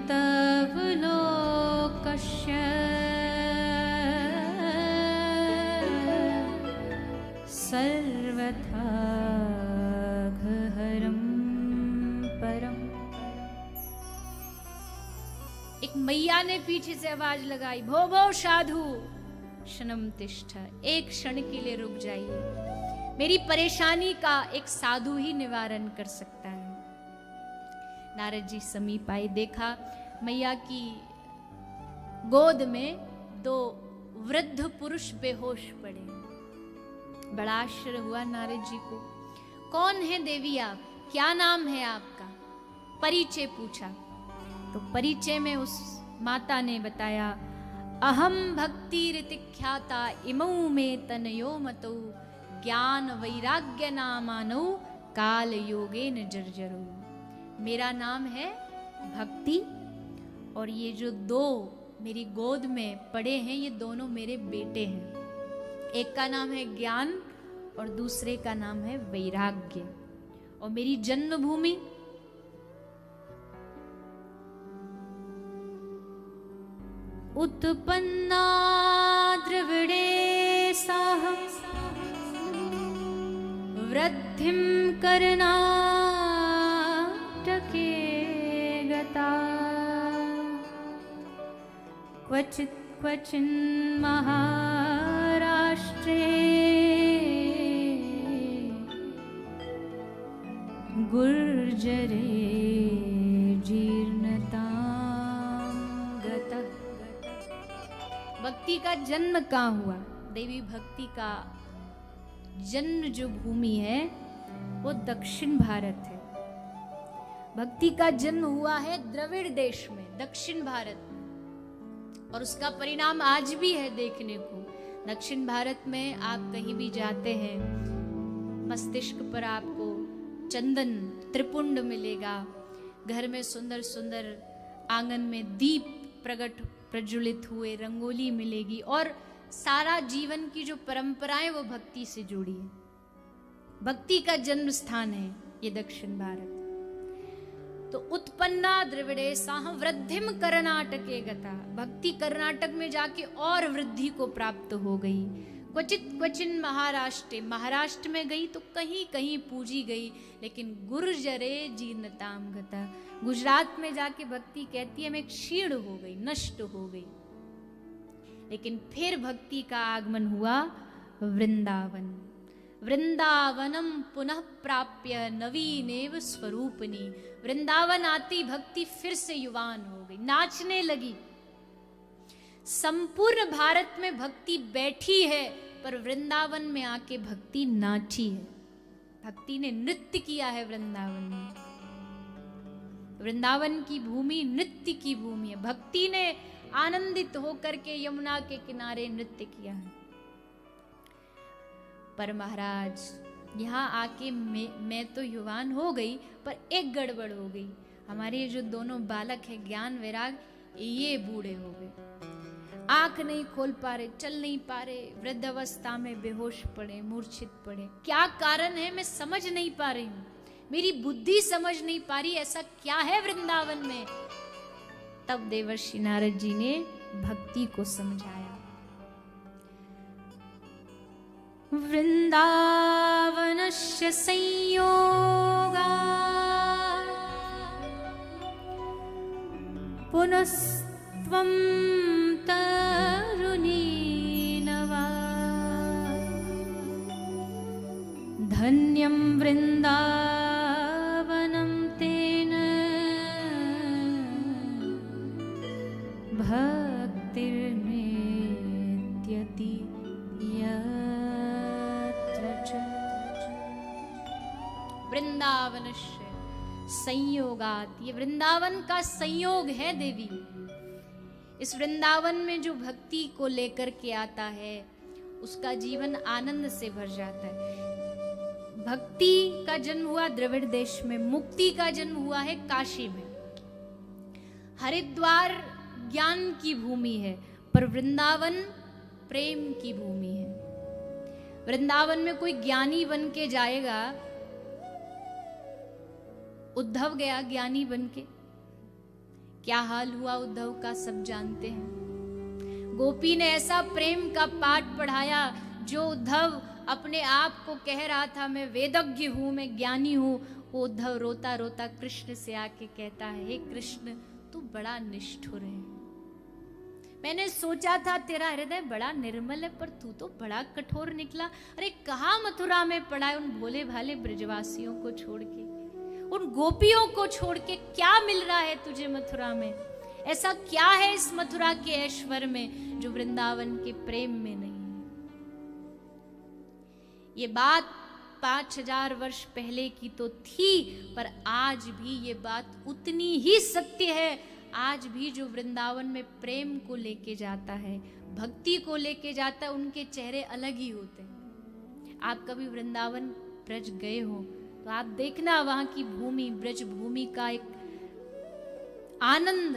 तव लोकस्य सर्वथा घहरं परम्। एक मैया ने पीछे से आवाज लगाई, भो भो साधु क्षणम तिष्ठ, एक क्षण के लिए रुक जाइए, मेरी परेशानी का एक साधु ही निवारण कर सकता है। नारद जी समीप आए, देखा मैया की गोद में दो वृद्ध पुरुष बेहोश पड़े। बड़ा आश्चर्य हुआ नारद जी को। कौन है देवी आप? क्या नाम है आपका? परिचय पूछा। तो परिचय में उस माता ने बताया, अहम भक्ति ऋतिख्याता इमौ में तनयो मतौ ज्ञान वैराग्य नामानौ काल योगेन जर्जरो। मेरा नाम है भक्ति, और ये जो दो मेरी गोद में पड़े हैं, ये दोनों मेरे बेटे हैं। एक का नाम है ज्ञान और दूसरे का नाम है वैराग्य। और मेरी जन्मभूमि उत्पन्ना द्रविड़े साहं वृद्धिं कर्णाटके गता। क्वचित् क्वचिन् महाराष्ट्रे गुर्जरे जीर्णतां गतः। भक्ति का जन्म कहाँ हुआ? देवी भक्ति का जन्म जो भूमि है वो दक्षिण भारत है। भक्ति का जन्म हुआ है द्रविड़ देश में, दक्षिण भारत में, और उसका परिणाम आज भी है देखने को। दक्षिण भारत में आप कहीं भी जाते हैं, मस्तिष्क पर आपको चंदन त्रिपुंड मिलेगा, घर में सुंदर सुंदर आंगन में दीप प्रज्वलित हुए, रंगोली मिलेगी, और सारा जीवन की जो परंपराएं वो भक्ति से जुड़ी है। भक्ति का जन्म स्थान है ये दक्षिण भारत। तो उत्पन्ना द्रविड़े साह वृद्धिम कर्नाटके गता। भक्ति कर्नाटक में जाके और वृद्धि को प्राप्त हो गई। क्वचित क्वचिन महाराष्ट्र, महाराष्ट्र में गई तो कहीं कहीं पूजी गई, लेकिन गुर्जरे जीर्णताम गता, गुजरात में जाके भक्ति कहती है मैं क्षीण हो गई, नष्ट हो गई। लेकिन फिर भक्ति का आगमन हुआ वृंदावन। वृंदावनम पुनः प्राप्य नवीनेव स्वरूपनी। वृंदावन आती भक्ति फिर से युवान हो गई, नाचने लगी। संपूर्ण भारत में भक्ति बैठी है, पर वृंदावन में आके भक्ति नाची है। भक्ति ने नृत्य किया है वृंदावन में। वृंदावन की भूमि नृत्य की भूमि है। भक्ति ने आनंदित होकर के यमुना के किनारे नृत्य किया है। पर महाराज यहाँ आके मैं तो युवान हो गई, पर एक गड़बड़ हो गई। हमारे जो दोनों बालक हैं ज्ञान वैराग, ये बूढ़े हो गए, आंख नहीं खोल पा रहे, चल नहीं पा रहे, वृद्ध अवस्था में बेहोश पड़े, मूर्छित पड़े। क्या कारण है मैं समझ नहीं पा रही हूँ, मेरी बुद्धि समझ नहीं पा रही, ऐसा क्या है वृंदावन में। तब देवर्षि नारद जी ने भक्ति को समझाया। वृंदावनस्य संयोगा पुनस्त्वं तरुणी नवा। धन्यं वृंदावनं तेन भक्तिर्नेत्यति यत्र च। वृंदावनस्य संयोगात, ये वृंदावन का संयोग है देवी। इस वृंदावन में जो भक्ति को लेकर के आता है उसका जीवन आनंद से भर जाता है। भक्ति का जन्म हुआ द्रविड़ देश में, मुक्ति का जन्म हुआ है काशी में। हरिद्वार ज्ञान की भूमि है, पर वृंदावन प्रेम की भूमि है। वृंदावन में कोई ज्ञानी बन के जाएगा, उद्धव गया ज्ञानी बन के, क्या हाल हुआ उद्धव का सब जानते हैं। गोपी ने ऐसा प्रेम का पाठ पढ़ाया जो उद्धव अपने आप को कह रहा था मैं वेदज्ञ हूं, मैं ज्ञानी हूं। वो उद्धव रोता रोता कृष्ण से आके कहता है, हे कृष्ण तू बड़ा निष्ठुर है। मैंने सोचा था तेरा हृदय बड़ा निर्मल है, पर तू तो बड़ा कठोर निकला। अरे कहाँ मथुरा में पड़ा है, उन भोले भाले ब्रजवासियों को छोड़ के, उन गोपियों को छोड़ के क्या मिल रहा है तुझे मथुरा में? ऐसा क्या है इस मथुरा के ऐश्वर्य में जो वृंदावन के प्रेम में नहीं है? ये बात 5000 वर्ष पहले की तो थी, पर आज भी ये बात उतनी ही सत्य है। आज भी जो वृंदावन में प्रेम को लेके जाता है, भक्ति को लेके जाता है, उनके चेहरे अलग ही होते हैं। आप कभी वृंदावन ब्रज गए हो तो आप देखना वहां की भूमि, ब्रज भूमि का एक आनंद।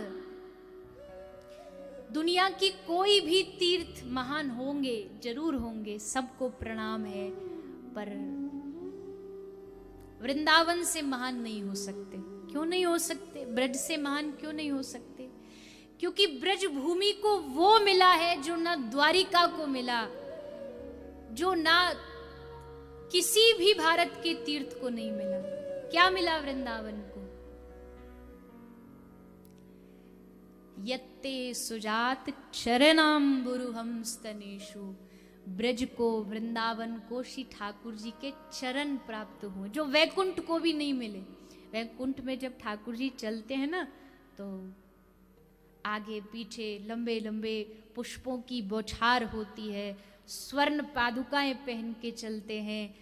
दुनिया की कोई भी तीर्थ महान होंगे, जरूर होंगे, सबको प्रणाम है, पर वृंदावन से महान नहीं हो सकते। क्यों नहीं हो सकते? ब्रज से महान क्यों नहीं हो सकते? क्योंकि ब्रज भूमि को वो मिला है जो ना द्वारिका को मिला, जो ना किसी भी भारत के तीर्थ को नहीं मिला। क्या मिला वृंदावन को? यत्ते सुजात चरणाम्बुरुहं स्तनेषु। ब्रज को, वृंदावन को श्री ठाकुर जी के चरण प्राप्त हुए, जो वैकुंठ को भी नहीं मिले। वैकुंठ में जब ठाकुर जी चलते हैं ना, तो आगे पीछे लंबे लंबे पुष्पों की बौछार होती है, स्वर्ण पादुकाएं पहन के चलते हैं।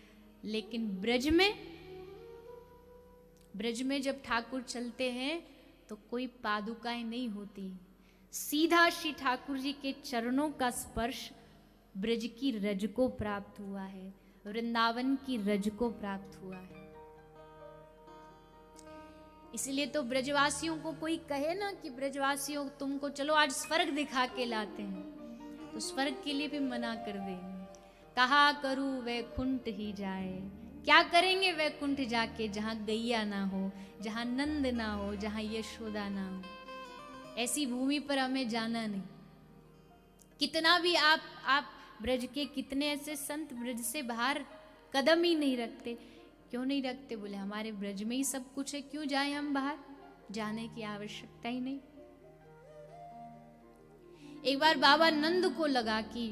लेकिन ब्रज में जब ठाकुर चलते हैं तो कोई पादुकाएं नहीं होती, सीधा श्री ठाकुर जी के चरणों का स्पर्श ब्रज की रज को प्राप्त हुआ है, वृंदावन की रज को प्राप्त हुआ है। इसलिए तो ब्रजवासियों को कोई कहे ना कि ब्रजवासियों तुमको चलो आज स्वर्ग दिखा के लाते हैं, तो स्वर्ग के लिए भी मना कर देंगे। कहा करूं वैकुंठ ही जाए, क्या करेंगे वैकुंठ जाके, जहां गैया ना हो, जहां नंद ना हो, जहां यशोदा ना हो। ऐसी भूमि पर हमें जाना नहीं। कितना भी आप ब्रज के कितने ऐसे संत ब्रज से बाहर कदम ही नहीं रखते। क्यों नहीं रखते? बोले हमारे ब्रज में ही सब कुछ है, क्यों जाए हम बाहर, जाने की आवश्यकता ही नहीं। एक बार बाबा नंद को लगा कि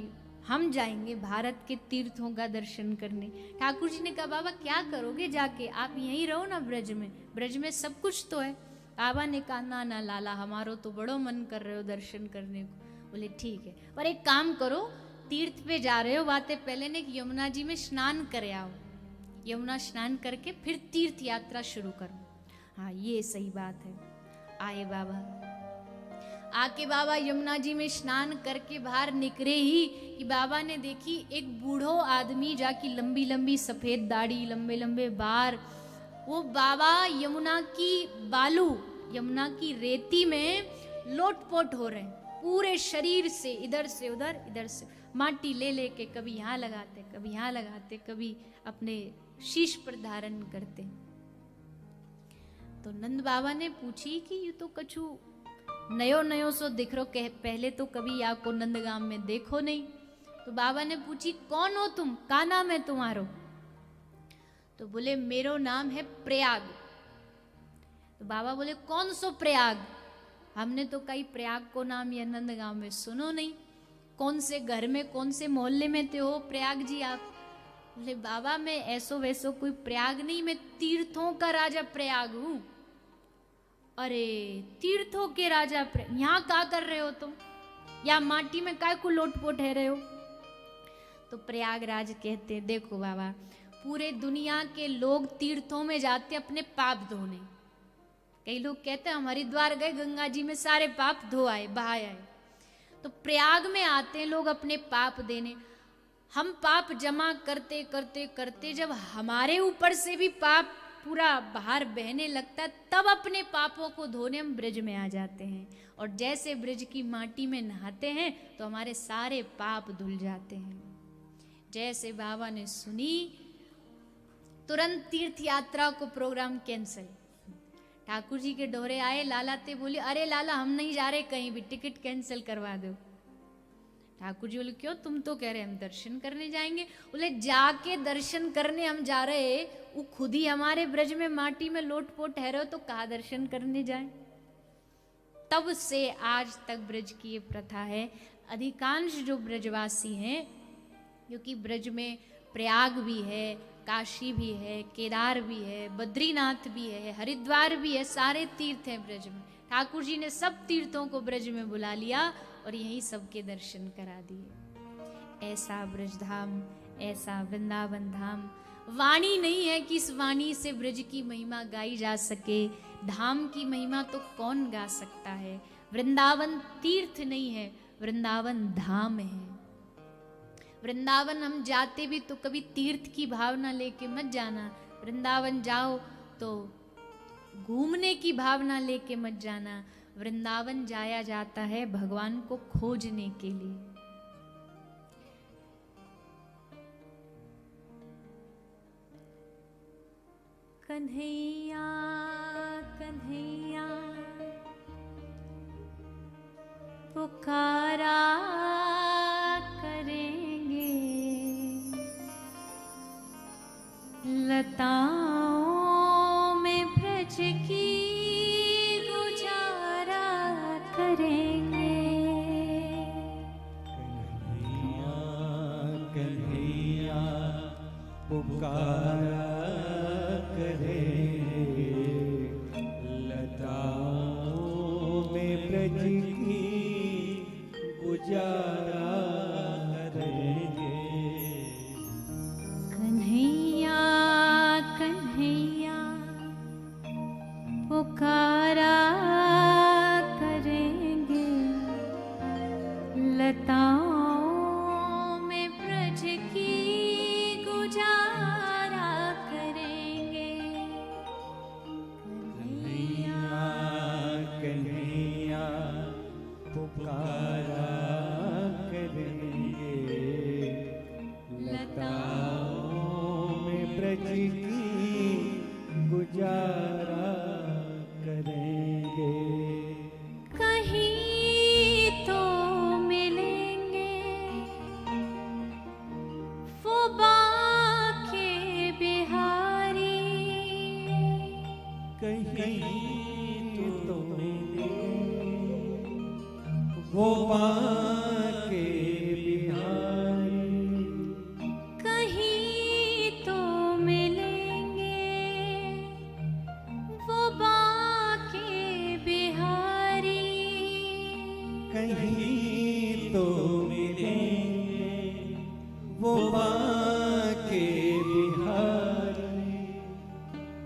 हम जाएंगे भारत के तीर्थों का दर्शन करने। ठाकुर जी ने कहा बाबा क्या करोगे जाके, आप यहीं रहो ना ब्रज में, ब्रज में सब कुछ तो है। बाबा ने कहा ना ना लाला, हमारो तो बड़ो मन कर रहे हो दर्शन करने को। बोले ठीक है, पर एक काम करो, तीर्थ पे जा रहे हो, बातें पहले ने यमुना जी में स्नान कर आओ, यमुना स्नान करके फिर तीर्थ यात्रा शुरू करो। हाँ ये सही बात है। आए बाबा, आके बाबा यमुना जी में स्नान करके बाहर निकले ही कि बाबा ने देखी एक बूढ़ो आदमी जाकी लंबी लंबी सफेद दाढ़ी, लंबे लंबे बाल, वो बाबा यमुना की बालू, यमुना की रेती में लोटपोट हो रहे हैं पूरे शरीर से, इधर से उधर, इधर से माटी ले लेके कभी यहाँ लगाते, कभी यहाँ लगाते, कभी अपने शीश पर धारण करते। तो नंद बाबा ने पूछी कि ये तो कछु नयो नयो सो दिख रो, पहले तो कभी आपको नंदगाम में देखो नहीं। तो बाबा ने पूछी कौन हो तुम, का नाम है तुम्हारो? तो बोले मेरो नाम है प्रयाग। तो बाबा बोले कौन सो प्रयाग? हमने तो कई प्रयाग को नाम या नंदगांव में सुनो नहीं, कौन से घर में कौन से मोहल्ले में थे हो प्रयाग जी आप? बोले बाबा मैं ऐसो वैसो कोई प्रयाग नहीं, मैं तीर्थों का राजा प्रयाग हूं। अरे तीर्थों के राजा, यहाँ क्या कर रहे हो तुम, या माटी में काय को लोटपोट है रहे हो? तो प्रयागराज कहते हैं देखो बाबा, पूरे दुनिया के लोग तीर्थों में जाते अपने पाप धोने। कई लोग कहते हैं हम हरिद्वार गए, गंगा जी में सारे पाप धो आए, बहा आए। तो प्रयाग में आते हैं लोग अपने पाप देने। हम पाप जमा करते करते करते जब हमारे ऊपर से भी पाप पूरा बाहर बहने लगता है, तब अपने पापों को धोने हम ब्रज में आ जाते हैं। और जैसे ब्रज की माटी में नहाते हैं तो हमारे सारे पाप धुल जाते हैं। जैसे बाबा ने सुनी, तुरंत तीर्थ यात्रा को प्रोग्राम कैंसिल। ठाकुर जी के डोरे आए, लाला ते बोले अरे लाला हम नहीं जा रहे कहीं भी, टिकट कैंसिल करवा दो। ठाकुर जी बोले क्यों, तुम तो कह रहे हम दर्शन करने जाएंगे। बोले जाके दर्शन करने हम जा रहे, वो खुद ही हमारे ब्रज में माटी में लोटपोट ठहरे हो, तो कहाँ दर्शन करने जाए। तब से आज तक ब्रज की ये प्रथा है। अधिकांश जो ब्रजवासी हैं, क्योंकि ब्रज में प्रयाग भी है, काशी भी है, केदार भी है, बद्रीनाथ भी है, हरिद्वार भी है, सारे तीर्थ हैं ब्रज में। ठाकुर जी ने सब तीर्थों को ब्रज में बुला लिया और यहीं सबके दर्शन करा दिए। ऐसा ब्रजधाम, ऐसा वृंदावन धाम, वाणी नहीं है कि इस वाणी से ब्रज की महिमा गाई जा सके। धाम की महिमा तो कौन गा सकता है। वृंदावन तीर्थ नहीं है, वृंदावन धाम है। वृंदावन हम जाते भी तो कभी तीर्थ की भावना लेके मत जाना। वृंदावन जाओ तो घूमने की भावना लेके मत जाना। वृंदावन जाया जाता है भगवान को खोजने के लिए। कन्हैया कन्हैया पुकारा करेंगे, लताओं में ब्रज की गुजारा करें। ब्रज की गुजारा करेंगे। कन्हैया कन्हैया पुकारा करेंगे, लताओं में ब्रज की गुजारा करेंगे। कन्हैया कन्हैया पुकारा करेंगे, लताओं में ब्रज की गुजारा करेंगे। कहीं तो मिलेंगे वो बाके बिहारी, कहीं तो मिलेंगे वो बाके बिहारी, कहीं तो मिलेंगे वो बाके बिहारी। कहीं तो मिलेंगे वो बाके बिहारी।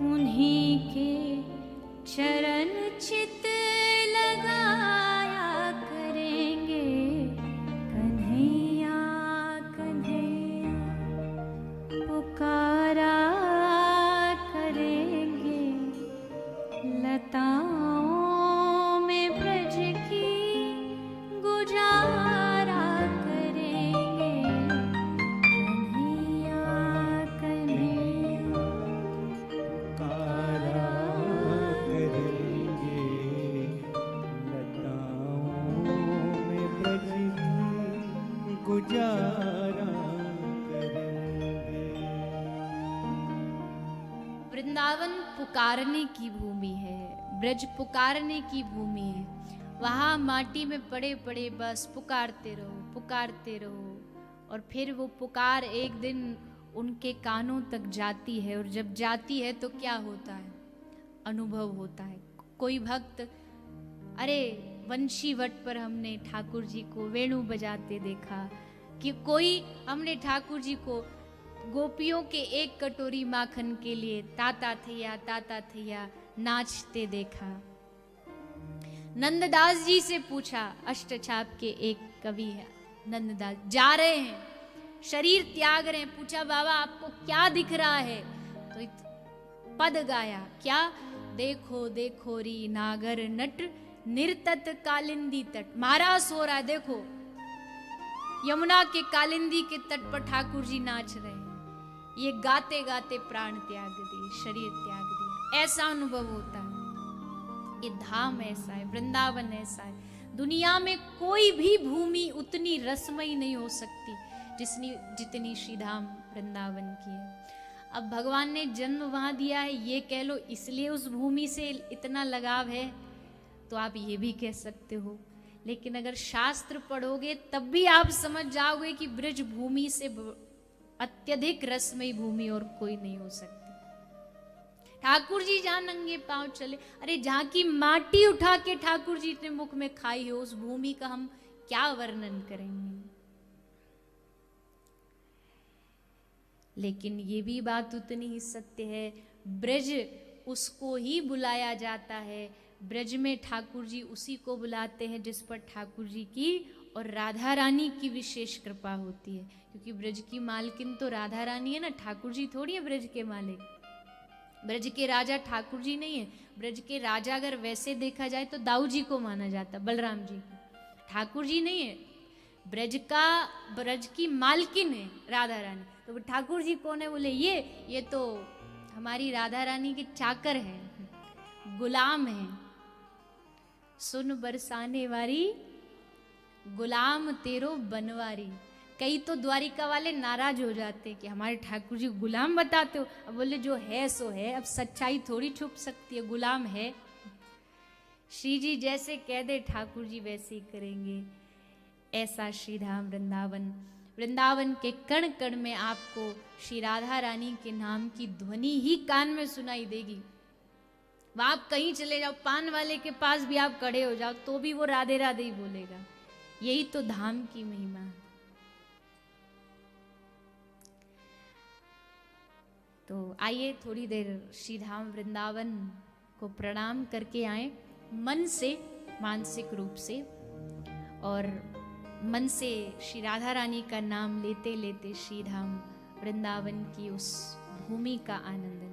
उन्हीं के चरण चित लगाया करेंगे। कन्हैया कन्हैया पुकारा करेंगे, लताओं में ब्रज की गुजारा करेंगे। कन्हैया कन्हैया पुकारा करेंगे, लताओं में ब्रज की गुजारा करेंगे। वृंदावन पुकारने की भूमि है, ब्रज पुकारने की भूमि है। वहाँ माटी में पड़े पड़े बस पुकारते रहो, और फिर वो पुकार एक दिन उनके कानों तक जाती है, और जब जाती है तो क्या होता है, अनुभव होता है। कोई भक्त, अरे वंशी वट पर हमने ठाकुर जी को वेणु बजाते देखा, कि कोई हमने ठाकुर जी को गोपियों के एक कटोरी माखन के लिए ताता थैया नाचते देखा। नंददास जी से पूछा, अष्टछाप के एक कवि है नंददास, जा रहे हैं, शरीर त्याग रहे हैं, पूछा बाबा आपको क्या दिख रहा है? तो पद गाया, क्या? देखो देखो री नागर नट निर्तत कालिंदी तट। महाराज हो रहा है, देखो यमुना के कालिंदी के तट पर ठाकुर जी नाच रहे हैं। ये गाते गाते प्राण त्याग दिए, शरीर त्याग दिया, ऐसा अनुभव होता है। ये धाम ऐसा है, वृंदावन ऐसा है। दुनिया में कोई भी भूमि उतनी रसमयी नहीं हो सकती जितनी श्री धाम वृंदावन की है। अब भगवान ने जन्म वहां दिया है, ये कह लो इसलिए उस भूमि से इतना लगाव है, तो आप ये भी कह सकते हो। लेकिन अगर शास्त्र पढ़ोगे तब भी आप समझ जाओगे कि ब्रज भूमि से अत्यधिक रसमयी भूमि और कोई नहीं हो सकती। ठाकुर जी जहां नंगे पांव चले, अरे जहां की माटी उठा के ठाकुर जी ने मुख में खाई हो, उस भूमि का हम क्या वर्णन करेंगे। लेकिन ये भी बात उतनी ही सत्य है, ब्रज उसको ही बुलाया जाता है, ब्रज में ठाकुर जी उसी को बुलाते हैं जिस पर ठाकुर जी की और राधा रानी की विशेष कृपा होती है। क्योंकि ब्रज की मालकिन तो राधा रानी है ना, ठाकुर जी थोड़ी है ब्रज के मालिक। ब्रज के राजा ठाकुर जी नहीं है। ब्रज के राजा अगर वैसे देखा जाए तो दाऊ जी को माना जाता, बलराम जी को, ठाकुर जी नहीं है। ब्रज की मालकिन है राधा रानी। तो ठाकुर जी कौन है? बोले ये तो हमारी राधा रानी के चाकर हैं, गुलाम हैं। सुन बरसाने वाली गुलाम तेरो बनवारी। कई तो द्वारिका वाले नाराज हो जाते कि हमारे ठाकुर जी गुलाम बताते हो। अब बोले जो है सो है, अब सच्चाई थोड़ी छुप सकती है, गुलाम है। श्री जी जैसे कह दे ठाकुर जी वैसे ही करेंगे। ऐसा श्रीधाम वृंदावन। वृंदावन के कण कण में आपको श्री राधा रानी के नाम की ध्वनि ही कान में सुनाई देगी। वह आप कहीं चले जाओ, पान वाले के पास भी आप खड़े हो जाओ तो भी वो राधे राधे ही बोलेगा। यही तो धाम की महिमा है। तो आइए थोड़ी देर श्री धाम वृंदावन को प्रणाम करके आए, मन से, मानसिक रूप से, और मन से श्री राधा रानी का नाम लेते लेते श्री धाम वृंदावन की उस भूमि का आनंद लें।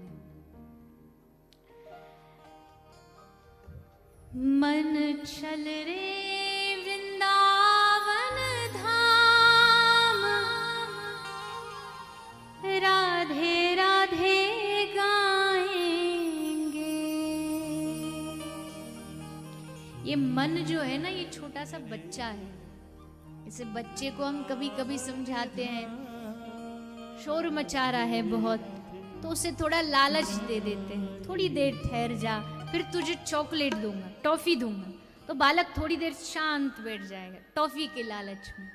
मन चल रे वृंदावन धाम, राधे राधे गाएंगे। ये मन जो है ना, ये छोटा सा बच्चा है। इसे बच्चे को हम कभी कभी समझाते हैं, शोर मचा रहा है बहुत, तो उसे थोड़ा लालच दे देते हैं, थोड़ी देर ठहर जा, फिर तुझे चॉकलेट दूंगा, टॉफी दूंगा, तो बालक थोड़ी देर शांत बैठ जाएगा टॉफी के लालच में।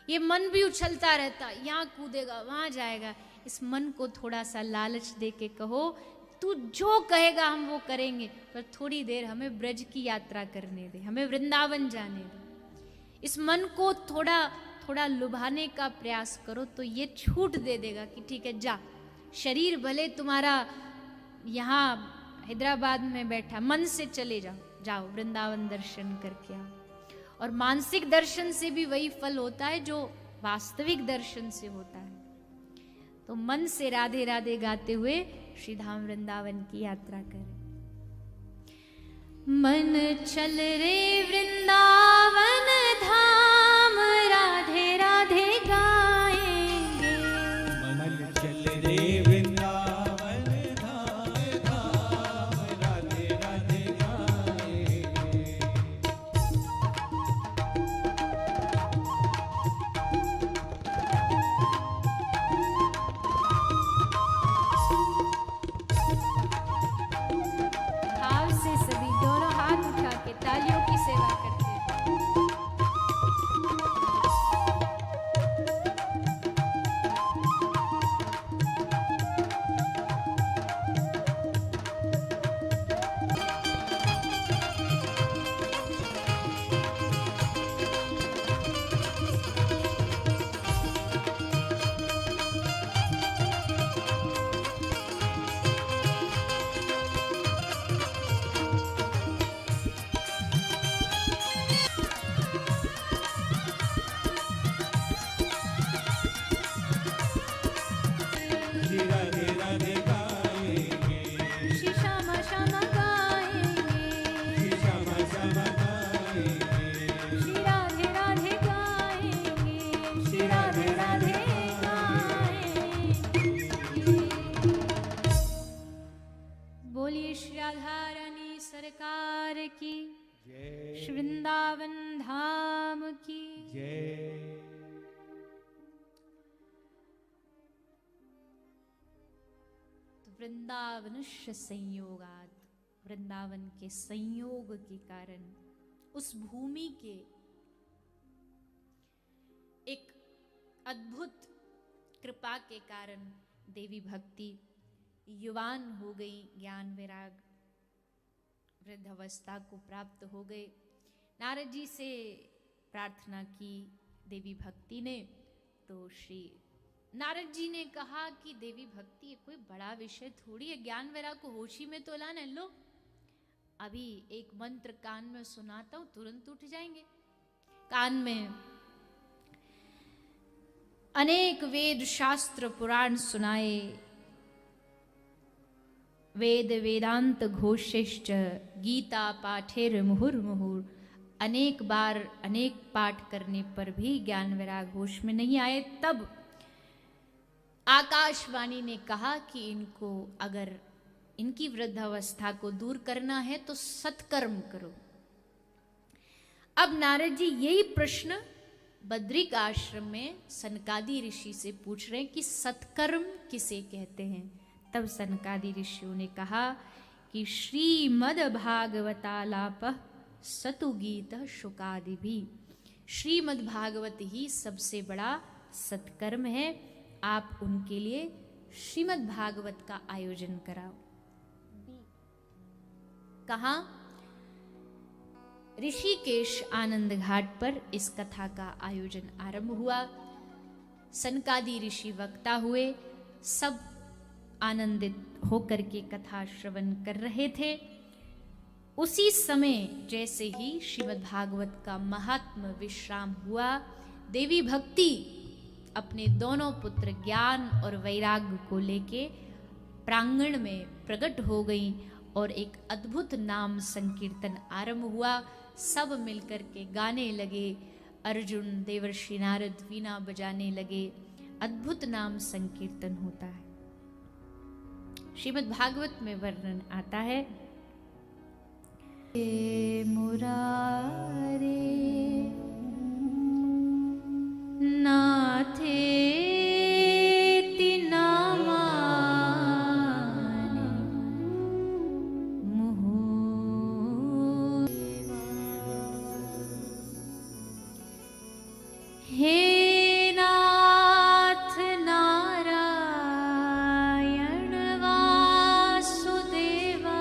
ये मन भी उछलता रहता, यहाँ कूदेगा वहां जाएगा। इस मन को थोड़ा सा लालच दे के कहो, तू जो कहेगा हम वो करेंगे, पर थोड़ी देर हमें ब्रज की यात्रा करने दे, हमें वृंदावन जाने दे। इस मन को थोड़ा थोड़ा लुभाने का प्रयास करो तो ये छूट दे देगा कि ठीक है जा, शरीर भले तुम्हारा यहाँ हैदराबाद में बैठा, मन से चले जाओ, जाओ वृंदावन दर्शन करके आओ। और मानसिक दर्शन से भी वही फल होता है जो वास्तविक दर्शन से होता है। तो मन से राधे राधे गाते हुए श्री धाम वृंदावन की यात्रा करें। मन चल रे वृंदावन धाम, राधे राधे गाएंगे। मन चल रे वृंदावन धाम, धाम राधे राधे गाएंगे। भाव से सभी दोनों हाथ उठा के तालियों की सेवा करते हैं। श्री राधे राधे गाएंगे, श्री श्यामा श्यामा गाएंगे, श्री श्यामा श्यामा गाएंगे, श्री राधे राधे गाएंगे, श्री राधे राधे गाएंगे। बोलिए श्री राधा रानी सरकार की, जय श्री वृंदावन धाम की। जय। वृंदावनुष्य संयोगात, वृंदावन के संयोग के कारण, उस भूमि के एक अद्भुत कृपा के कारण देवी भक्ति युवान हो गई, ज्ञान वैराग वृद्ध अवस्था को प्राप्त हो गए। नारद जी से प्रार्थना की देवी भक्ति ने, तो श्री नारद जी ने कहा कि देवी भक्ति कोई बड़ा विषय थोड़ी है, ज्ञान वैराग को होशी में तो लाना। लो अभी एक मंत्र कान में सुनाता हूं, तुरंत उठ जाएंगे। कान में अनेक वेद शास्त्र पुराण सुनाए, वेद वेदांत घोषिश्च गीता पाठेर मुहुर्मुहुर। अनेक बार अनेक पाठ करने पर भी ज्ञान वैराग होश में नहीं आए। तब आकाशवाणी ने कहा कि इनको अगर इनकी वृद्धावस्था को दूर करना है तो सत्कर्म करो। अब नारद जी यही प्रश्न बद्रिक आश्रम में सनकादि ऋषि से पूछ रहे हैं कि सत्कर्म किसे कहते हैं। तब सनकादि ऋषियों ने कहा कि श्रीमद् भागवतालाप सतु गीत शुकादि भी, श्रीमद् भागवत ही सबसे बड़ा सत्कर्म है। आप उनके लिए श्रीमद् भागवत का आयोजन कराओ। कहाँ? ऋषिकेश आनंद घाट पर इस कथा का आयोजन आरंभ हुआ। सनकादि ऋषि वक्ता हुए, सब आनंदित होकर के कथा श्रवण कर रहे थे। उसी समय जैसे ही श्रीमद् भागवत का महात्म विश्राम हुआ, देवी भक्ति अपने दोनों पुत्र ज्ञान और वैराग्य को लेके प्रांगण में प्रकट हो गई और एक अद्भुत नाम संकीर्तन आरंभ हुआ। सब मिलकर के गाने लगे। अर्जुन, देवर्षि नारद वीणा बजाने लगे। अद्भुत नाम संकीर्तन होता है। श्रीमद् भागवत में वर्णन आता है, हे मुरारे नाथेति नामानि मुहुः। हे नाथ नारायण वासुदेवा,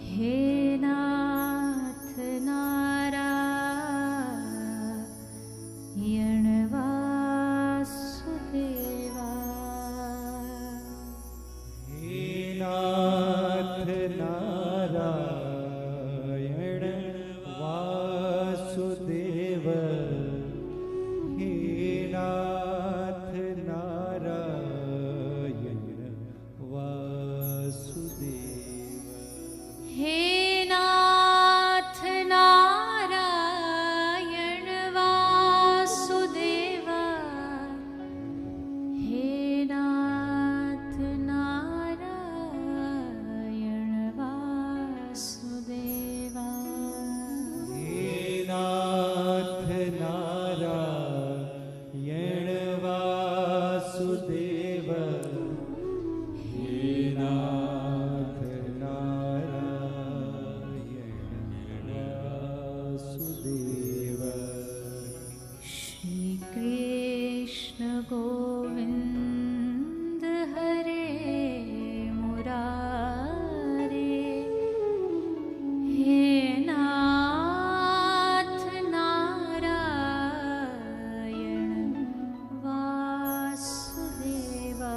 हे नाथ नारायण वासुदेवा। हे नाथ नारायण वासुदेव, हे नाथ नारायण वासुदेव। हे नाथ नारायण वासुदेवा, हे नाथ नारायण वासुदेवा। हे नाथ नारायण वासुदेव, हे नाथ नारायण वासुदेव। श्री कृष्ण गोविंद हरे मुरारे, हे नाथ नारायण वासुदेवा।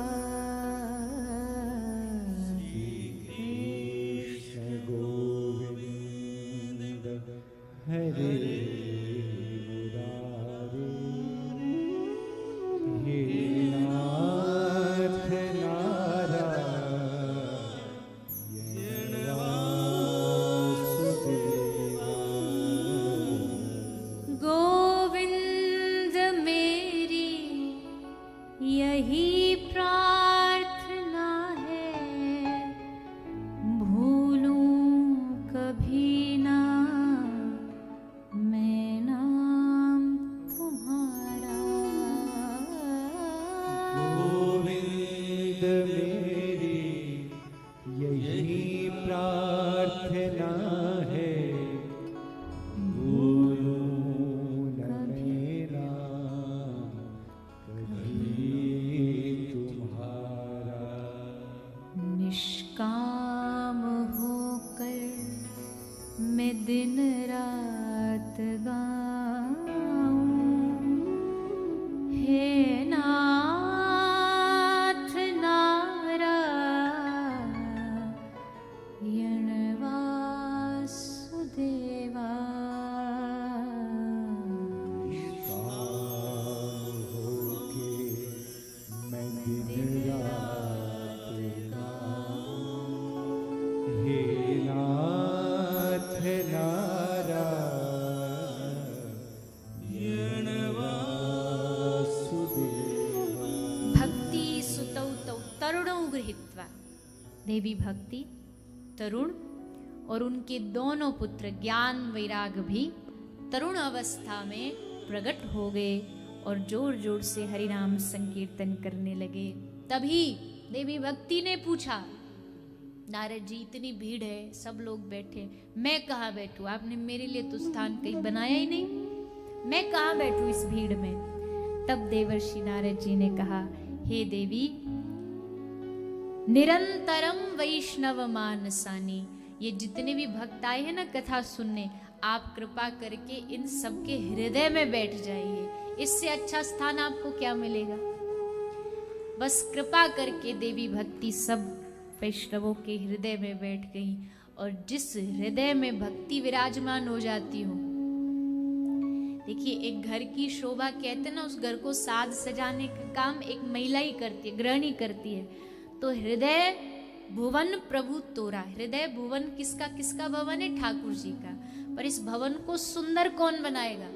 कृष्ण गोविंद हरे मुरारे, हे नाथ नारायण वासुदेवा। गोविंद मेरी यही प्रार्थना है, भूलूं कभी ना मैं नाम तुम्हारा। गोविंद मेरी यही प्रार्थना है, भूलूं न मेरा कभी तुम्हारा। निष्काम होकर मैं दिन रात गाऊं, हे नाथ नारायण वासुदेवा। काम होके मैं दिन रात गाऊं, हे नाथ नारायण वासुदेवा। भक्ति सुतौ तौ तरुणौ गृहीत्वा। देवी भक्ति, तरुण और उनके दोनों पुत्र ज्ञान वैराग भी तरुण अवस्था में प्रकट हो गए और जोर जोर से हरिनाम संकीर्तन करने लगे। तभी देवी भक्ति ने पूछा, नारद जी इतनी भीड़ है, सब लोग बैठे, मैं कहाँ बैठूं? आपने मेरे लिए तो स्थान कहीं बनाया ही नहीं, मैं कहाँ बैठूं इस भीड़ में? तब देवर्षि नारद जी ने कहा, हे देवी, निरंतरम वैष्णव मानसानी। ये जितने भी भक्त आए हैं ना कथा सुनने, आप कृपा करके इन सबके हृदय में बैठ जाइए। इससे अच्छा स्थान आपको क्या मिलेगा। बस कृपा करके देवी भक्ति सब वैष्णवों के हृदय में बैठ गई, और जिस हृदय में भक्ति विराजमान हो जाती हो, देखिए एक घर की शोभा कहते ना, उस घर को साज सजाने का काम एक महिला ही करती है, गृहिणी करती है। तो हृदय भुवन प्रभु तोरा, हृदय भुवन किसका किसका भवन है, ठाकुर जी का। पर इस भवन को सुंदर कौन बनाएगा,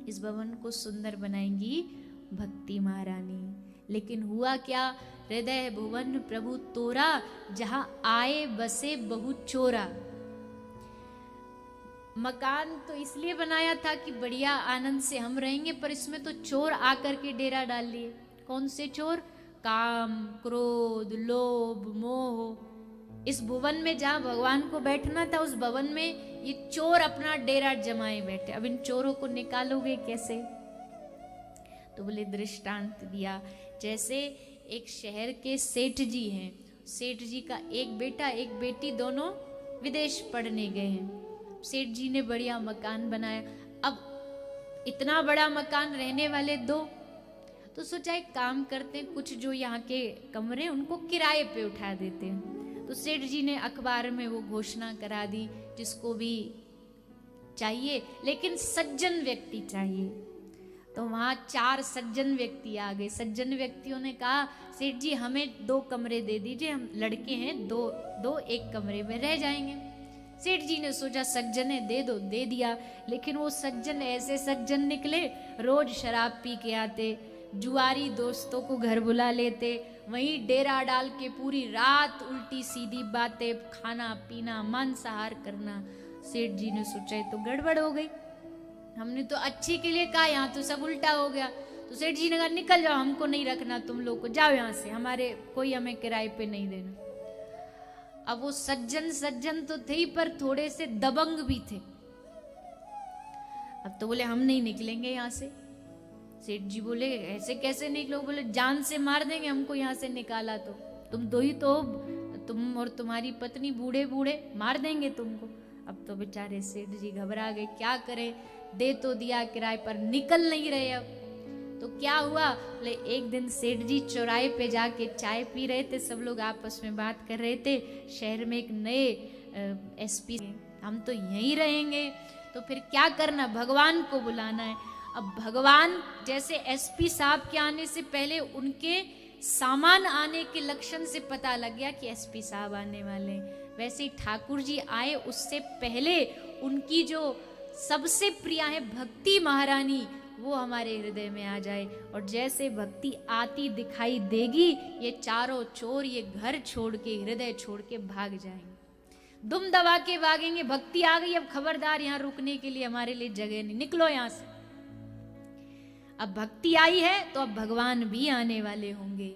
इस भवन को सुंदर बनाएंगी भक्ति महारानी। लेकिन हुआ क्या, हृदय भुवन प्रभु तोरा, जहां आए बसे बहु चोरा। मकान तो इसलिए बनाया था कि बढ़िया आनंद से हम रहेंगे, पर इसमें तो चोर आकर के डेरा डाल लिए। कौन से चोर, काम क्रोध लोभ मोह। इस भुवन में जहां भगवान को बैठना था, उस भवन में ये चोर अपना डेरा जमाए बैठे। अब इन चोरों को निकालोगे कैसे। तो बोले दृष्टांत दिया, जैसे एक शहर के सेठ जी हैं, सेठ जी का एक बेटा एक बेटी दोनों विदेश पढ़ने गए हैं। सेठ जी ने बढ़िया मकान बनाया। अब इतना बड़ा मकान, रहने वाले दो, तो सोचा एक काम करते हैं, कुछ जो यहाँ के कमरे उनको किराए पे उठा देते हैं। तो सेठ जी ने अखबार में वो घोषणा करा दी, जिसको भी चाहिए लेकिन सज्जन व्यक्ति चाहिए। तो वहाँ 4 सज्जन व्यक्ति आ गए। सज्जन व्यक्तियों ने कहा, सेठ जी हमें 2 कमरे दे दीजिए, हम लड़के हैं, दो एक कमरे में रह जाएंगे। सेठ जी ने सोचा सज्जन है, दे दो, दे दिया। लेकिन वो सज्जन ऐसे सज्जन निकले, रोज शराब पी के आते, जुआरी दोस्तों को घर बुला लेते, वहीं डेरा डाल के पूरी रात उल्टी सीधी बातें, खाना पीना, मांसाहार करना। सेठ जी ने सोचा ये तो गड़बड़ हो गई, हमने तो अच्छी के लिए कहा, यहाँ तो सब उल्टा हो गया। तो सेठ जी ने कहा निकल जाओ, हमको नहीं रखना तुम लोग को, जाओ यहाँ से, हमारे कोई हमें किराए पे नहीं देना। अब वो सज्जन तो थे ही, पर थोड़े से दबंग भी थे। अब तो बोले हम नहीं निकलेंगे यहाँ से। सेठ जी बोले ऐसे कैसे निकलो, बोले जान से मार देंगे हमको यहाँ से निकाला तो, तुम दो ही तो, तुम और तुम्हारी पत्नी बूढ़े बूढ़े, मार देंगे तुमको। अब तो बेचारे सेठ जी घबरा गए, क्या करें, दे तो दिया किराए पर, निकल नहीं रहे। अब तो क्या हुआ, बोले एक दिन सेठ जी चौराहे पे जाके चाय पी रहे थे, सब लोग आपस में बात कर रहे थे, शहर में एक नए एसपी, हम तो यहीं रहेंगे, तो फिर क्या करना, भगवान को बुलाना है। अब भगवान जैसे एसपी साहब के आने से पहले उनके सामान आने के लक्षण से पता लग गया कि एसपी साहब आने वाले, वैसे ही ठाकुर जी आए उससे पहले उनकी जो सबसे प्रिय है भक्ति महारानी, वो हमारे हृदय में आ जाए। और जैसे भक्ति आती दिखाई देगी, ये चारों चोर ये घर छोड़ के, हृदय छोड़ के भाग जाएंगे, दुम दबा के भागेंगे। भक्ति आ गई, अब खबरदार यहाँ रुकने के लिए हमारे लिए जगह नहीं, निकलो यहाँ से। अब भक्ति आई है तो अब भगवान भी आने वाले होंगे।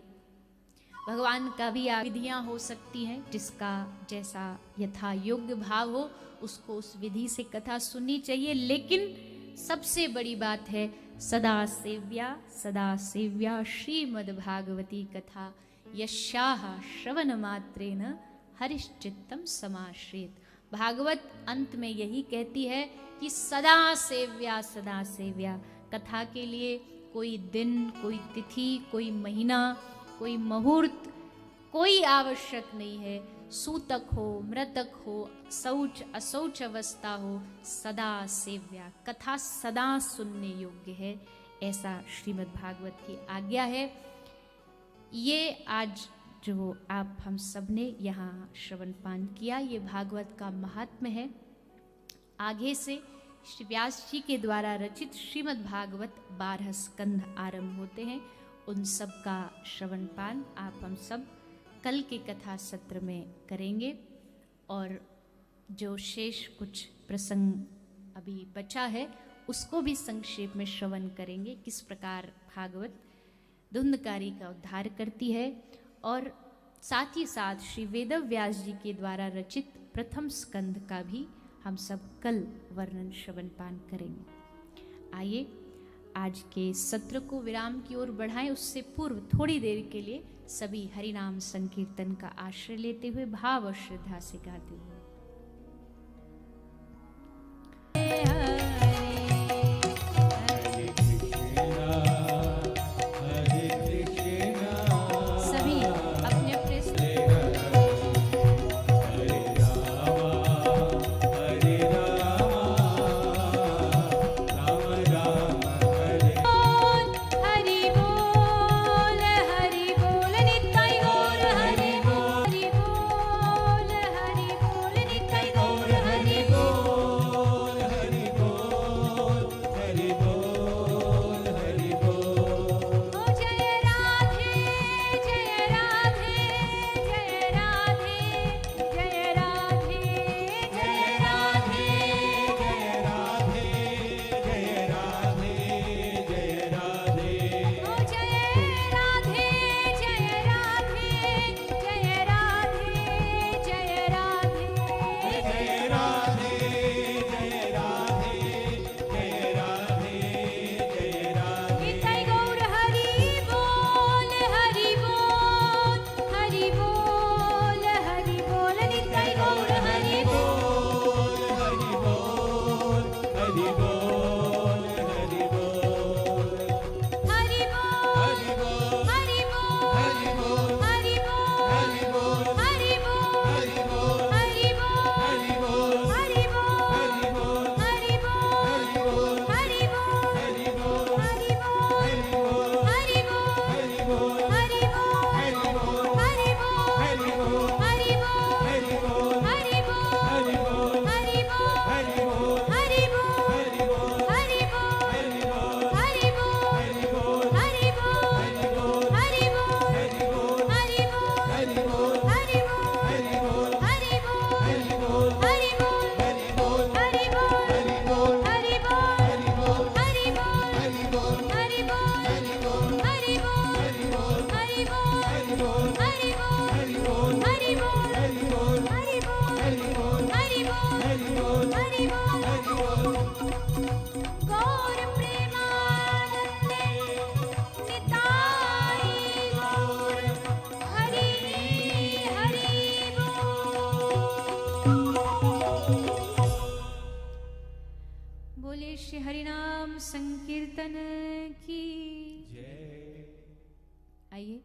भगवान का भी विधियां हो सकती हैं, जिसका जैसा यथा योग्य भाव हो उसको उस विधि से कथा सुननी चाहिए। लेकिन सबसे बड़ी बात है सदा सेव्या श्रीमद् भागवती कथा, यस्याः श्रवण मात्रेण हरिश्चित्तम समाश्रित। भागवत अंत में यही कहती है कि सदा सेव्या, कथा के लिए कोई दिन, कोई तिथि, कोई महीना, कोई मुहूर्त कोई आवश्यक नहीं है। सूतक हो, मृतक हो, शौच अशौच अवस्था हो, सदा सेव्या, कथा सदा सुनने योग्य है, ऐसा श्रीमद् भागवत की आज्ञा है। ये आज जो आप हम सब ने यहाँ श्रवण पान किया, ये भागवत का महात्म्य है। आगे से श्री व्यास जी के द्वारा रचित श्रीमद् भागवत 12 स्कंध आरंभ होते हैं, उन सब का श्रवण पान आप हम सब कल के कथा सत्र में करेंगे। और जो शेष कुछ प्रसंग अभी बचा है उसको भी संक्षेप में श्रवण करेंगे, किस प्रकार भागवत धुंधकारी का उद्धार करती है। और साथ ही साथ श्री वेदव्यास जी के द्वारा रचित प्रथम स्कंध का भी हम सब कल वर्णन श्रवण पान करेंगे। आइए आज के सत्र को विराम की ओर बढ़ाएं, उससे पूर्व थोड़ी देर के लिए सभी हरिनाम संकीर्तन का आश्रय लेते हुए भाव और श्रद्धा से गाते हुए। सभी अपने अपने बोले श्री हरिनाम संकीर्तन की जय। आइए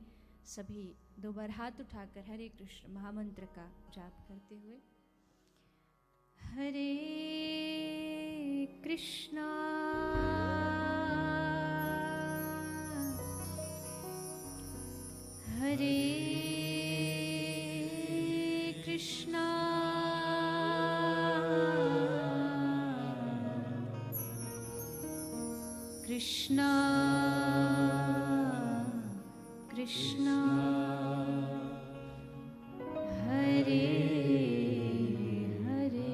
सभी दो बार हाथ उठाकर हरे कृष्ण महामंत्र का जाप करते हुए हरे कृष्णा हरे कृष्णा कृष्णा कृष्णा हरे हरे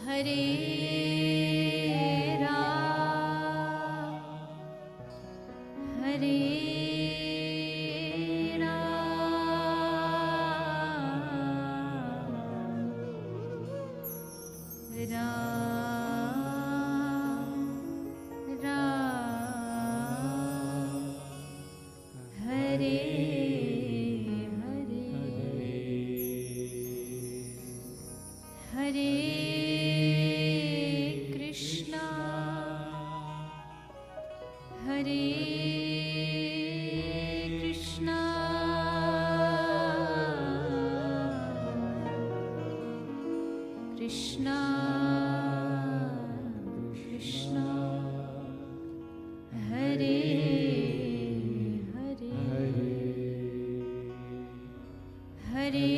हरे राम हरे कृष्णा कृष्णा हरे हरे हरे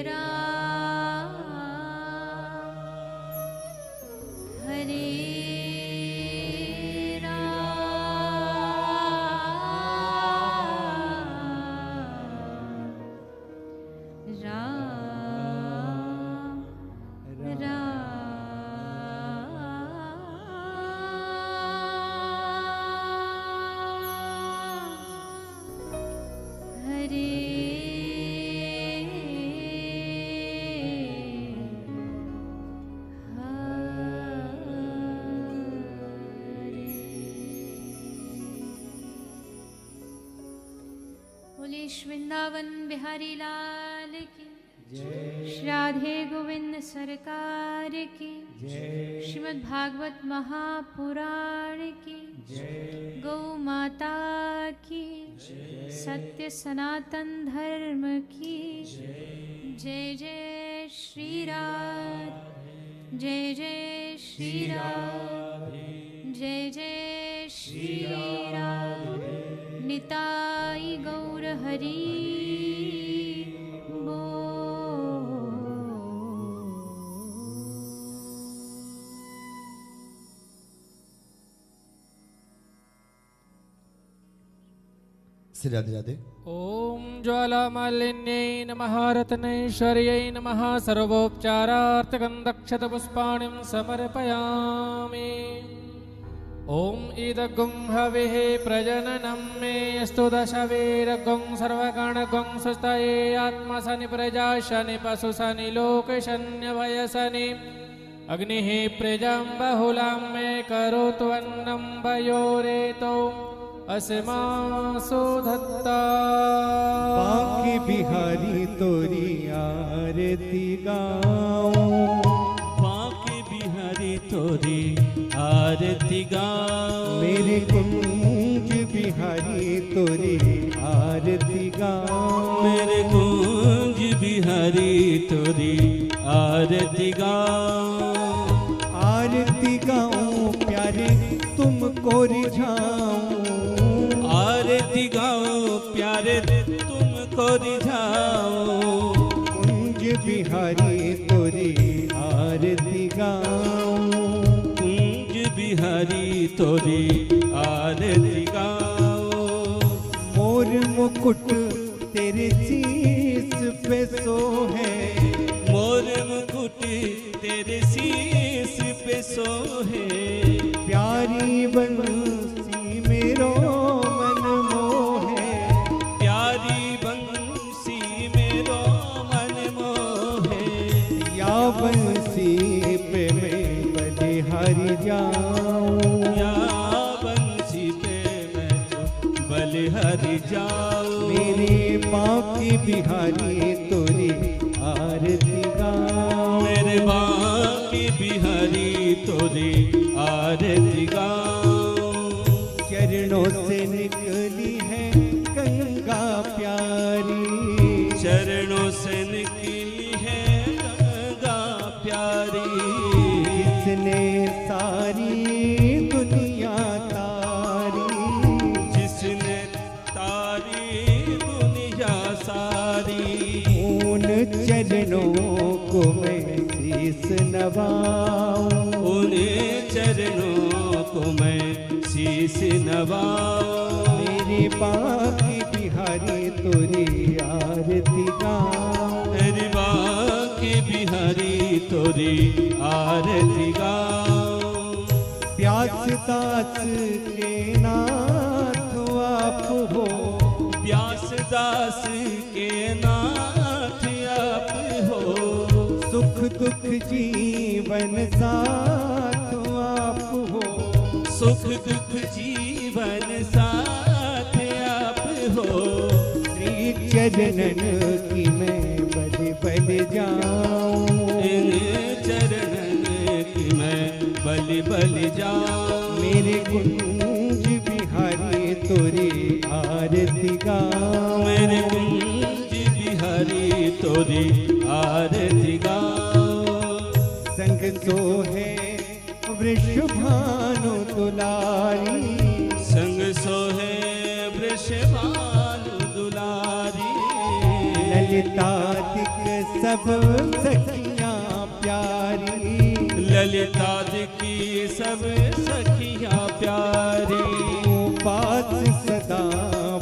राम हरे वृंदावन बिहारी लाल की, राधे गोविंद सरकार की, श्रीमद् भागवत महापुराण की, गौ माता की, सत्य सनातन धर्म की, जय जय श्री राम, जय जय श्री राम, जय जय श्री राम। निताई गौर हरि श्री राधे राधे। ओम ज्वालामालिन्यै नमः रत्नैश्वर्यै नमः सर्वोपचारार्थगन्धक्षतपुष्पाणिं समर्पयामि। ओम इदगुं हविः प्रजननं मे अस्तु दशवीरगुं सर्वगणगुं सुस्तये आत्मसनि प्रजाशनि पशुसनि लोकशन्यभयसनि अग्निः प्रजां बहुलां मे करोतु अन्नं वयोरेतो अस्मासु धत्ता। बांके बिहारी तोरी आरती गाऊं, बांके बिहारी तोरी आरती गाऊं, मेरे कुंज बिहारी तोरी आरती गाऊं, मेरे कुंज बिहारी तोरी आरती गाऊं, आरती गाऊं प्यारे तुमको रिझाऊं, आरती गाऊं प्यारे तुमको रिझाऊं, कुंज बिहारी तोरी आरती गाऊं, कुंज बिहारी तोरी आरती गाऊं। मोर मुकुट तेरे शीस पे सोहे, मोर मुकुट तेरे शीस पे सोहे, प्यारी बंसी मेरो मन मोहे, प्यारी बंसी मेरो मन मोहे, या बंसी पे मैं बलिहारी जाऊं, या बंसी पे मैं तो बलिहारी जाऊं, मेरे बांके बिहारी तोरी आरती गाऊं, मेरे बांके बिहारी तोरी आरती गाऊं। चरणों से निकली है गंगा प्यारी, चरणों से निकली है गंगा प्यारी, जिसने सारी दुनिया तारी, जिसने तारी दुनिया सारी, उन चरणों को मैं शीस नवाऊं, उन चरणों को मैं शीस नवाऊं, मेरी बांके बिहारी तोरी आरती गाऊं, मेरी बांके बिहारी तोरी आरती गाऊं। व्यासदास के नाथ आप हो, व्यासदास के नाथ आप हो, सुख दुख जीवन साथ आप हो, सुख दुख जीवन साथ आप हो, श्री चरणन की मैं बल बल जाऊं, इन चरणन की मैं बलि बलि जाऊं, मेरे कुंज बिहारी तोरी आरती गाऊं, मेरे कुंज बिहारी तोरी आरती गाऊं। संग सोहे वृषभानु दुलारी, संग सोहे वृषभानु दुलारी, ललितादिक सब सखियां प्यारी, ललितादिकी सब सखियां प्यारी, पास सदा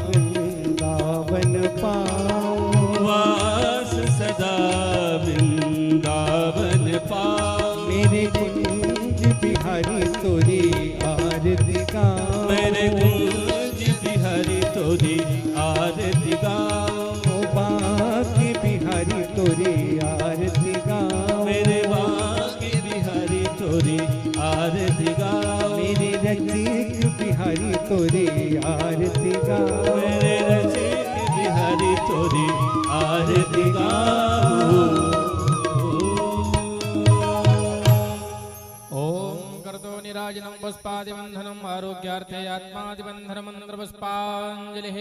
वृंदावन पाऊं, वास सदा वृंदावन पाऊं, मेरे कुंज बिहारी तोरी आरती गाऊं, मेरे कुंज बिहारी तोरी आरती गाऊं, बांके बिहारी तोरी आरती गाऊं, मेरे बांके बिहारी तोरी आरती गाऊं, मेरे रसिक बिहारी तोरी आरती गाऊं, मेरे रसिक बिहारी तोरी गाओ। ओम कर्तो निराजनं पुष्पादिबन्धनम् आरोग्यार्थे आत्मादिबन्धनमन्त्रपुष्पाञ्जलिः।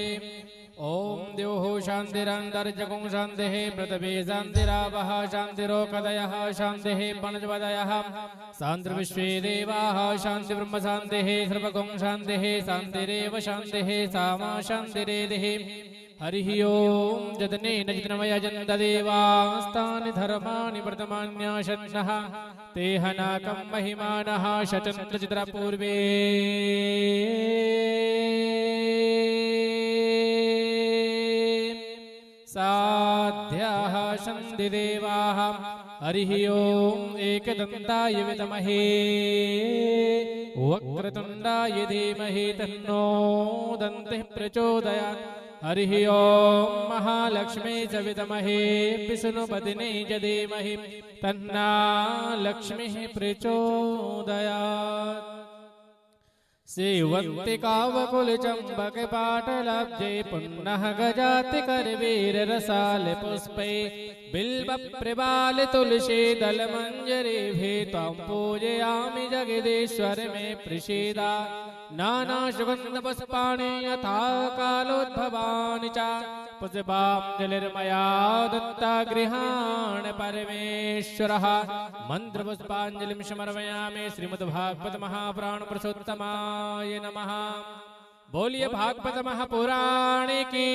ओम द्योः शान्तिरन्तरिक्षगुं शान्तिः पृथिवी शान्तिरापः शान्तिरोकदयः शान्तिः पणजपदयः शान्तिर्विश्वे देवाः शान्तिर्ब्रह्म शान्तिः सर्वगुं शान्तिः शान्तिरेव शान्तिः सामा शान्तिरेधिः। हरिः ओम जतनेन जितनमयजन्तदेवास्तानि धर्माणि वर्तमान्याशन्नः ते हनाकं महिमानः शचन्द्रचित्रपूर्वे साध्याः शन्तिदेवाः। हरिः ओम एकदन्ताय विद्महे वक्रतुण्डाय धीमहि तन्नो दन्तिः प्रचोदयात्। हरिः ओम महालक्ष्मी च विद्महे विष्णुपत्नी च धीमहि तन्ना लक्ष्मीः प्रचोदयात्। सेवन्ति कावकुलचम्बक पाटलाब्जे पुन्नः गजाति करवीररसाल पुष्पे बिल्वप्रवाल तुलसी दलमञ्जरीभिः त्वां पूजयामि जगदीश्वर मे प्रसीदा। नानासुगन्धपुष्पाणि यथा कालोद्भवानि च पुष्पाञ्जलिर्मया दत्ता गृहाण परमेश्वरः। मन्त्रपुष्पाञ्जलिं समर्पयामि श्रीमद्भागवत महापुराण पुरुषोत्तमाय नमः। बोलिए भागवत महापुराण की,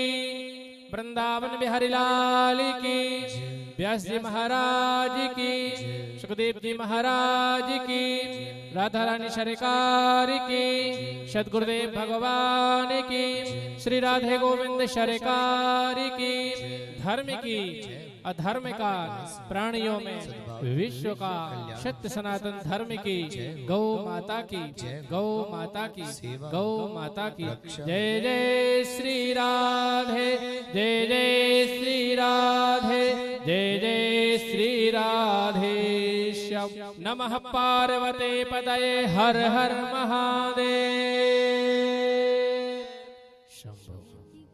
वृंदावन बिहारी लाल की, व्यास जी महाराज की, सुखदेव जी महाराज की, राधा रानी सरकार की, सदगुरुदेव भगवान की, श्री राधे गोविंद सरकार की। धर्म की अधर्म का प्राणियों में विश्व का सत्य सनातन धर्म की गौ माता की, गौ माता की, गौ माता की जय जय श्री राधे, जय जय श्री राधे, जय जय श्री राधे श्याम। नमः पार्वते पतये हर हर महादेव।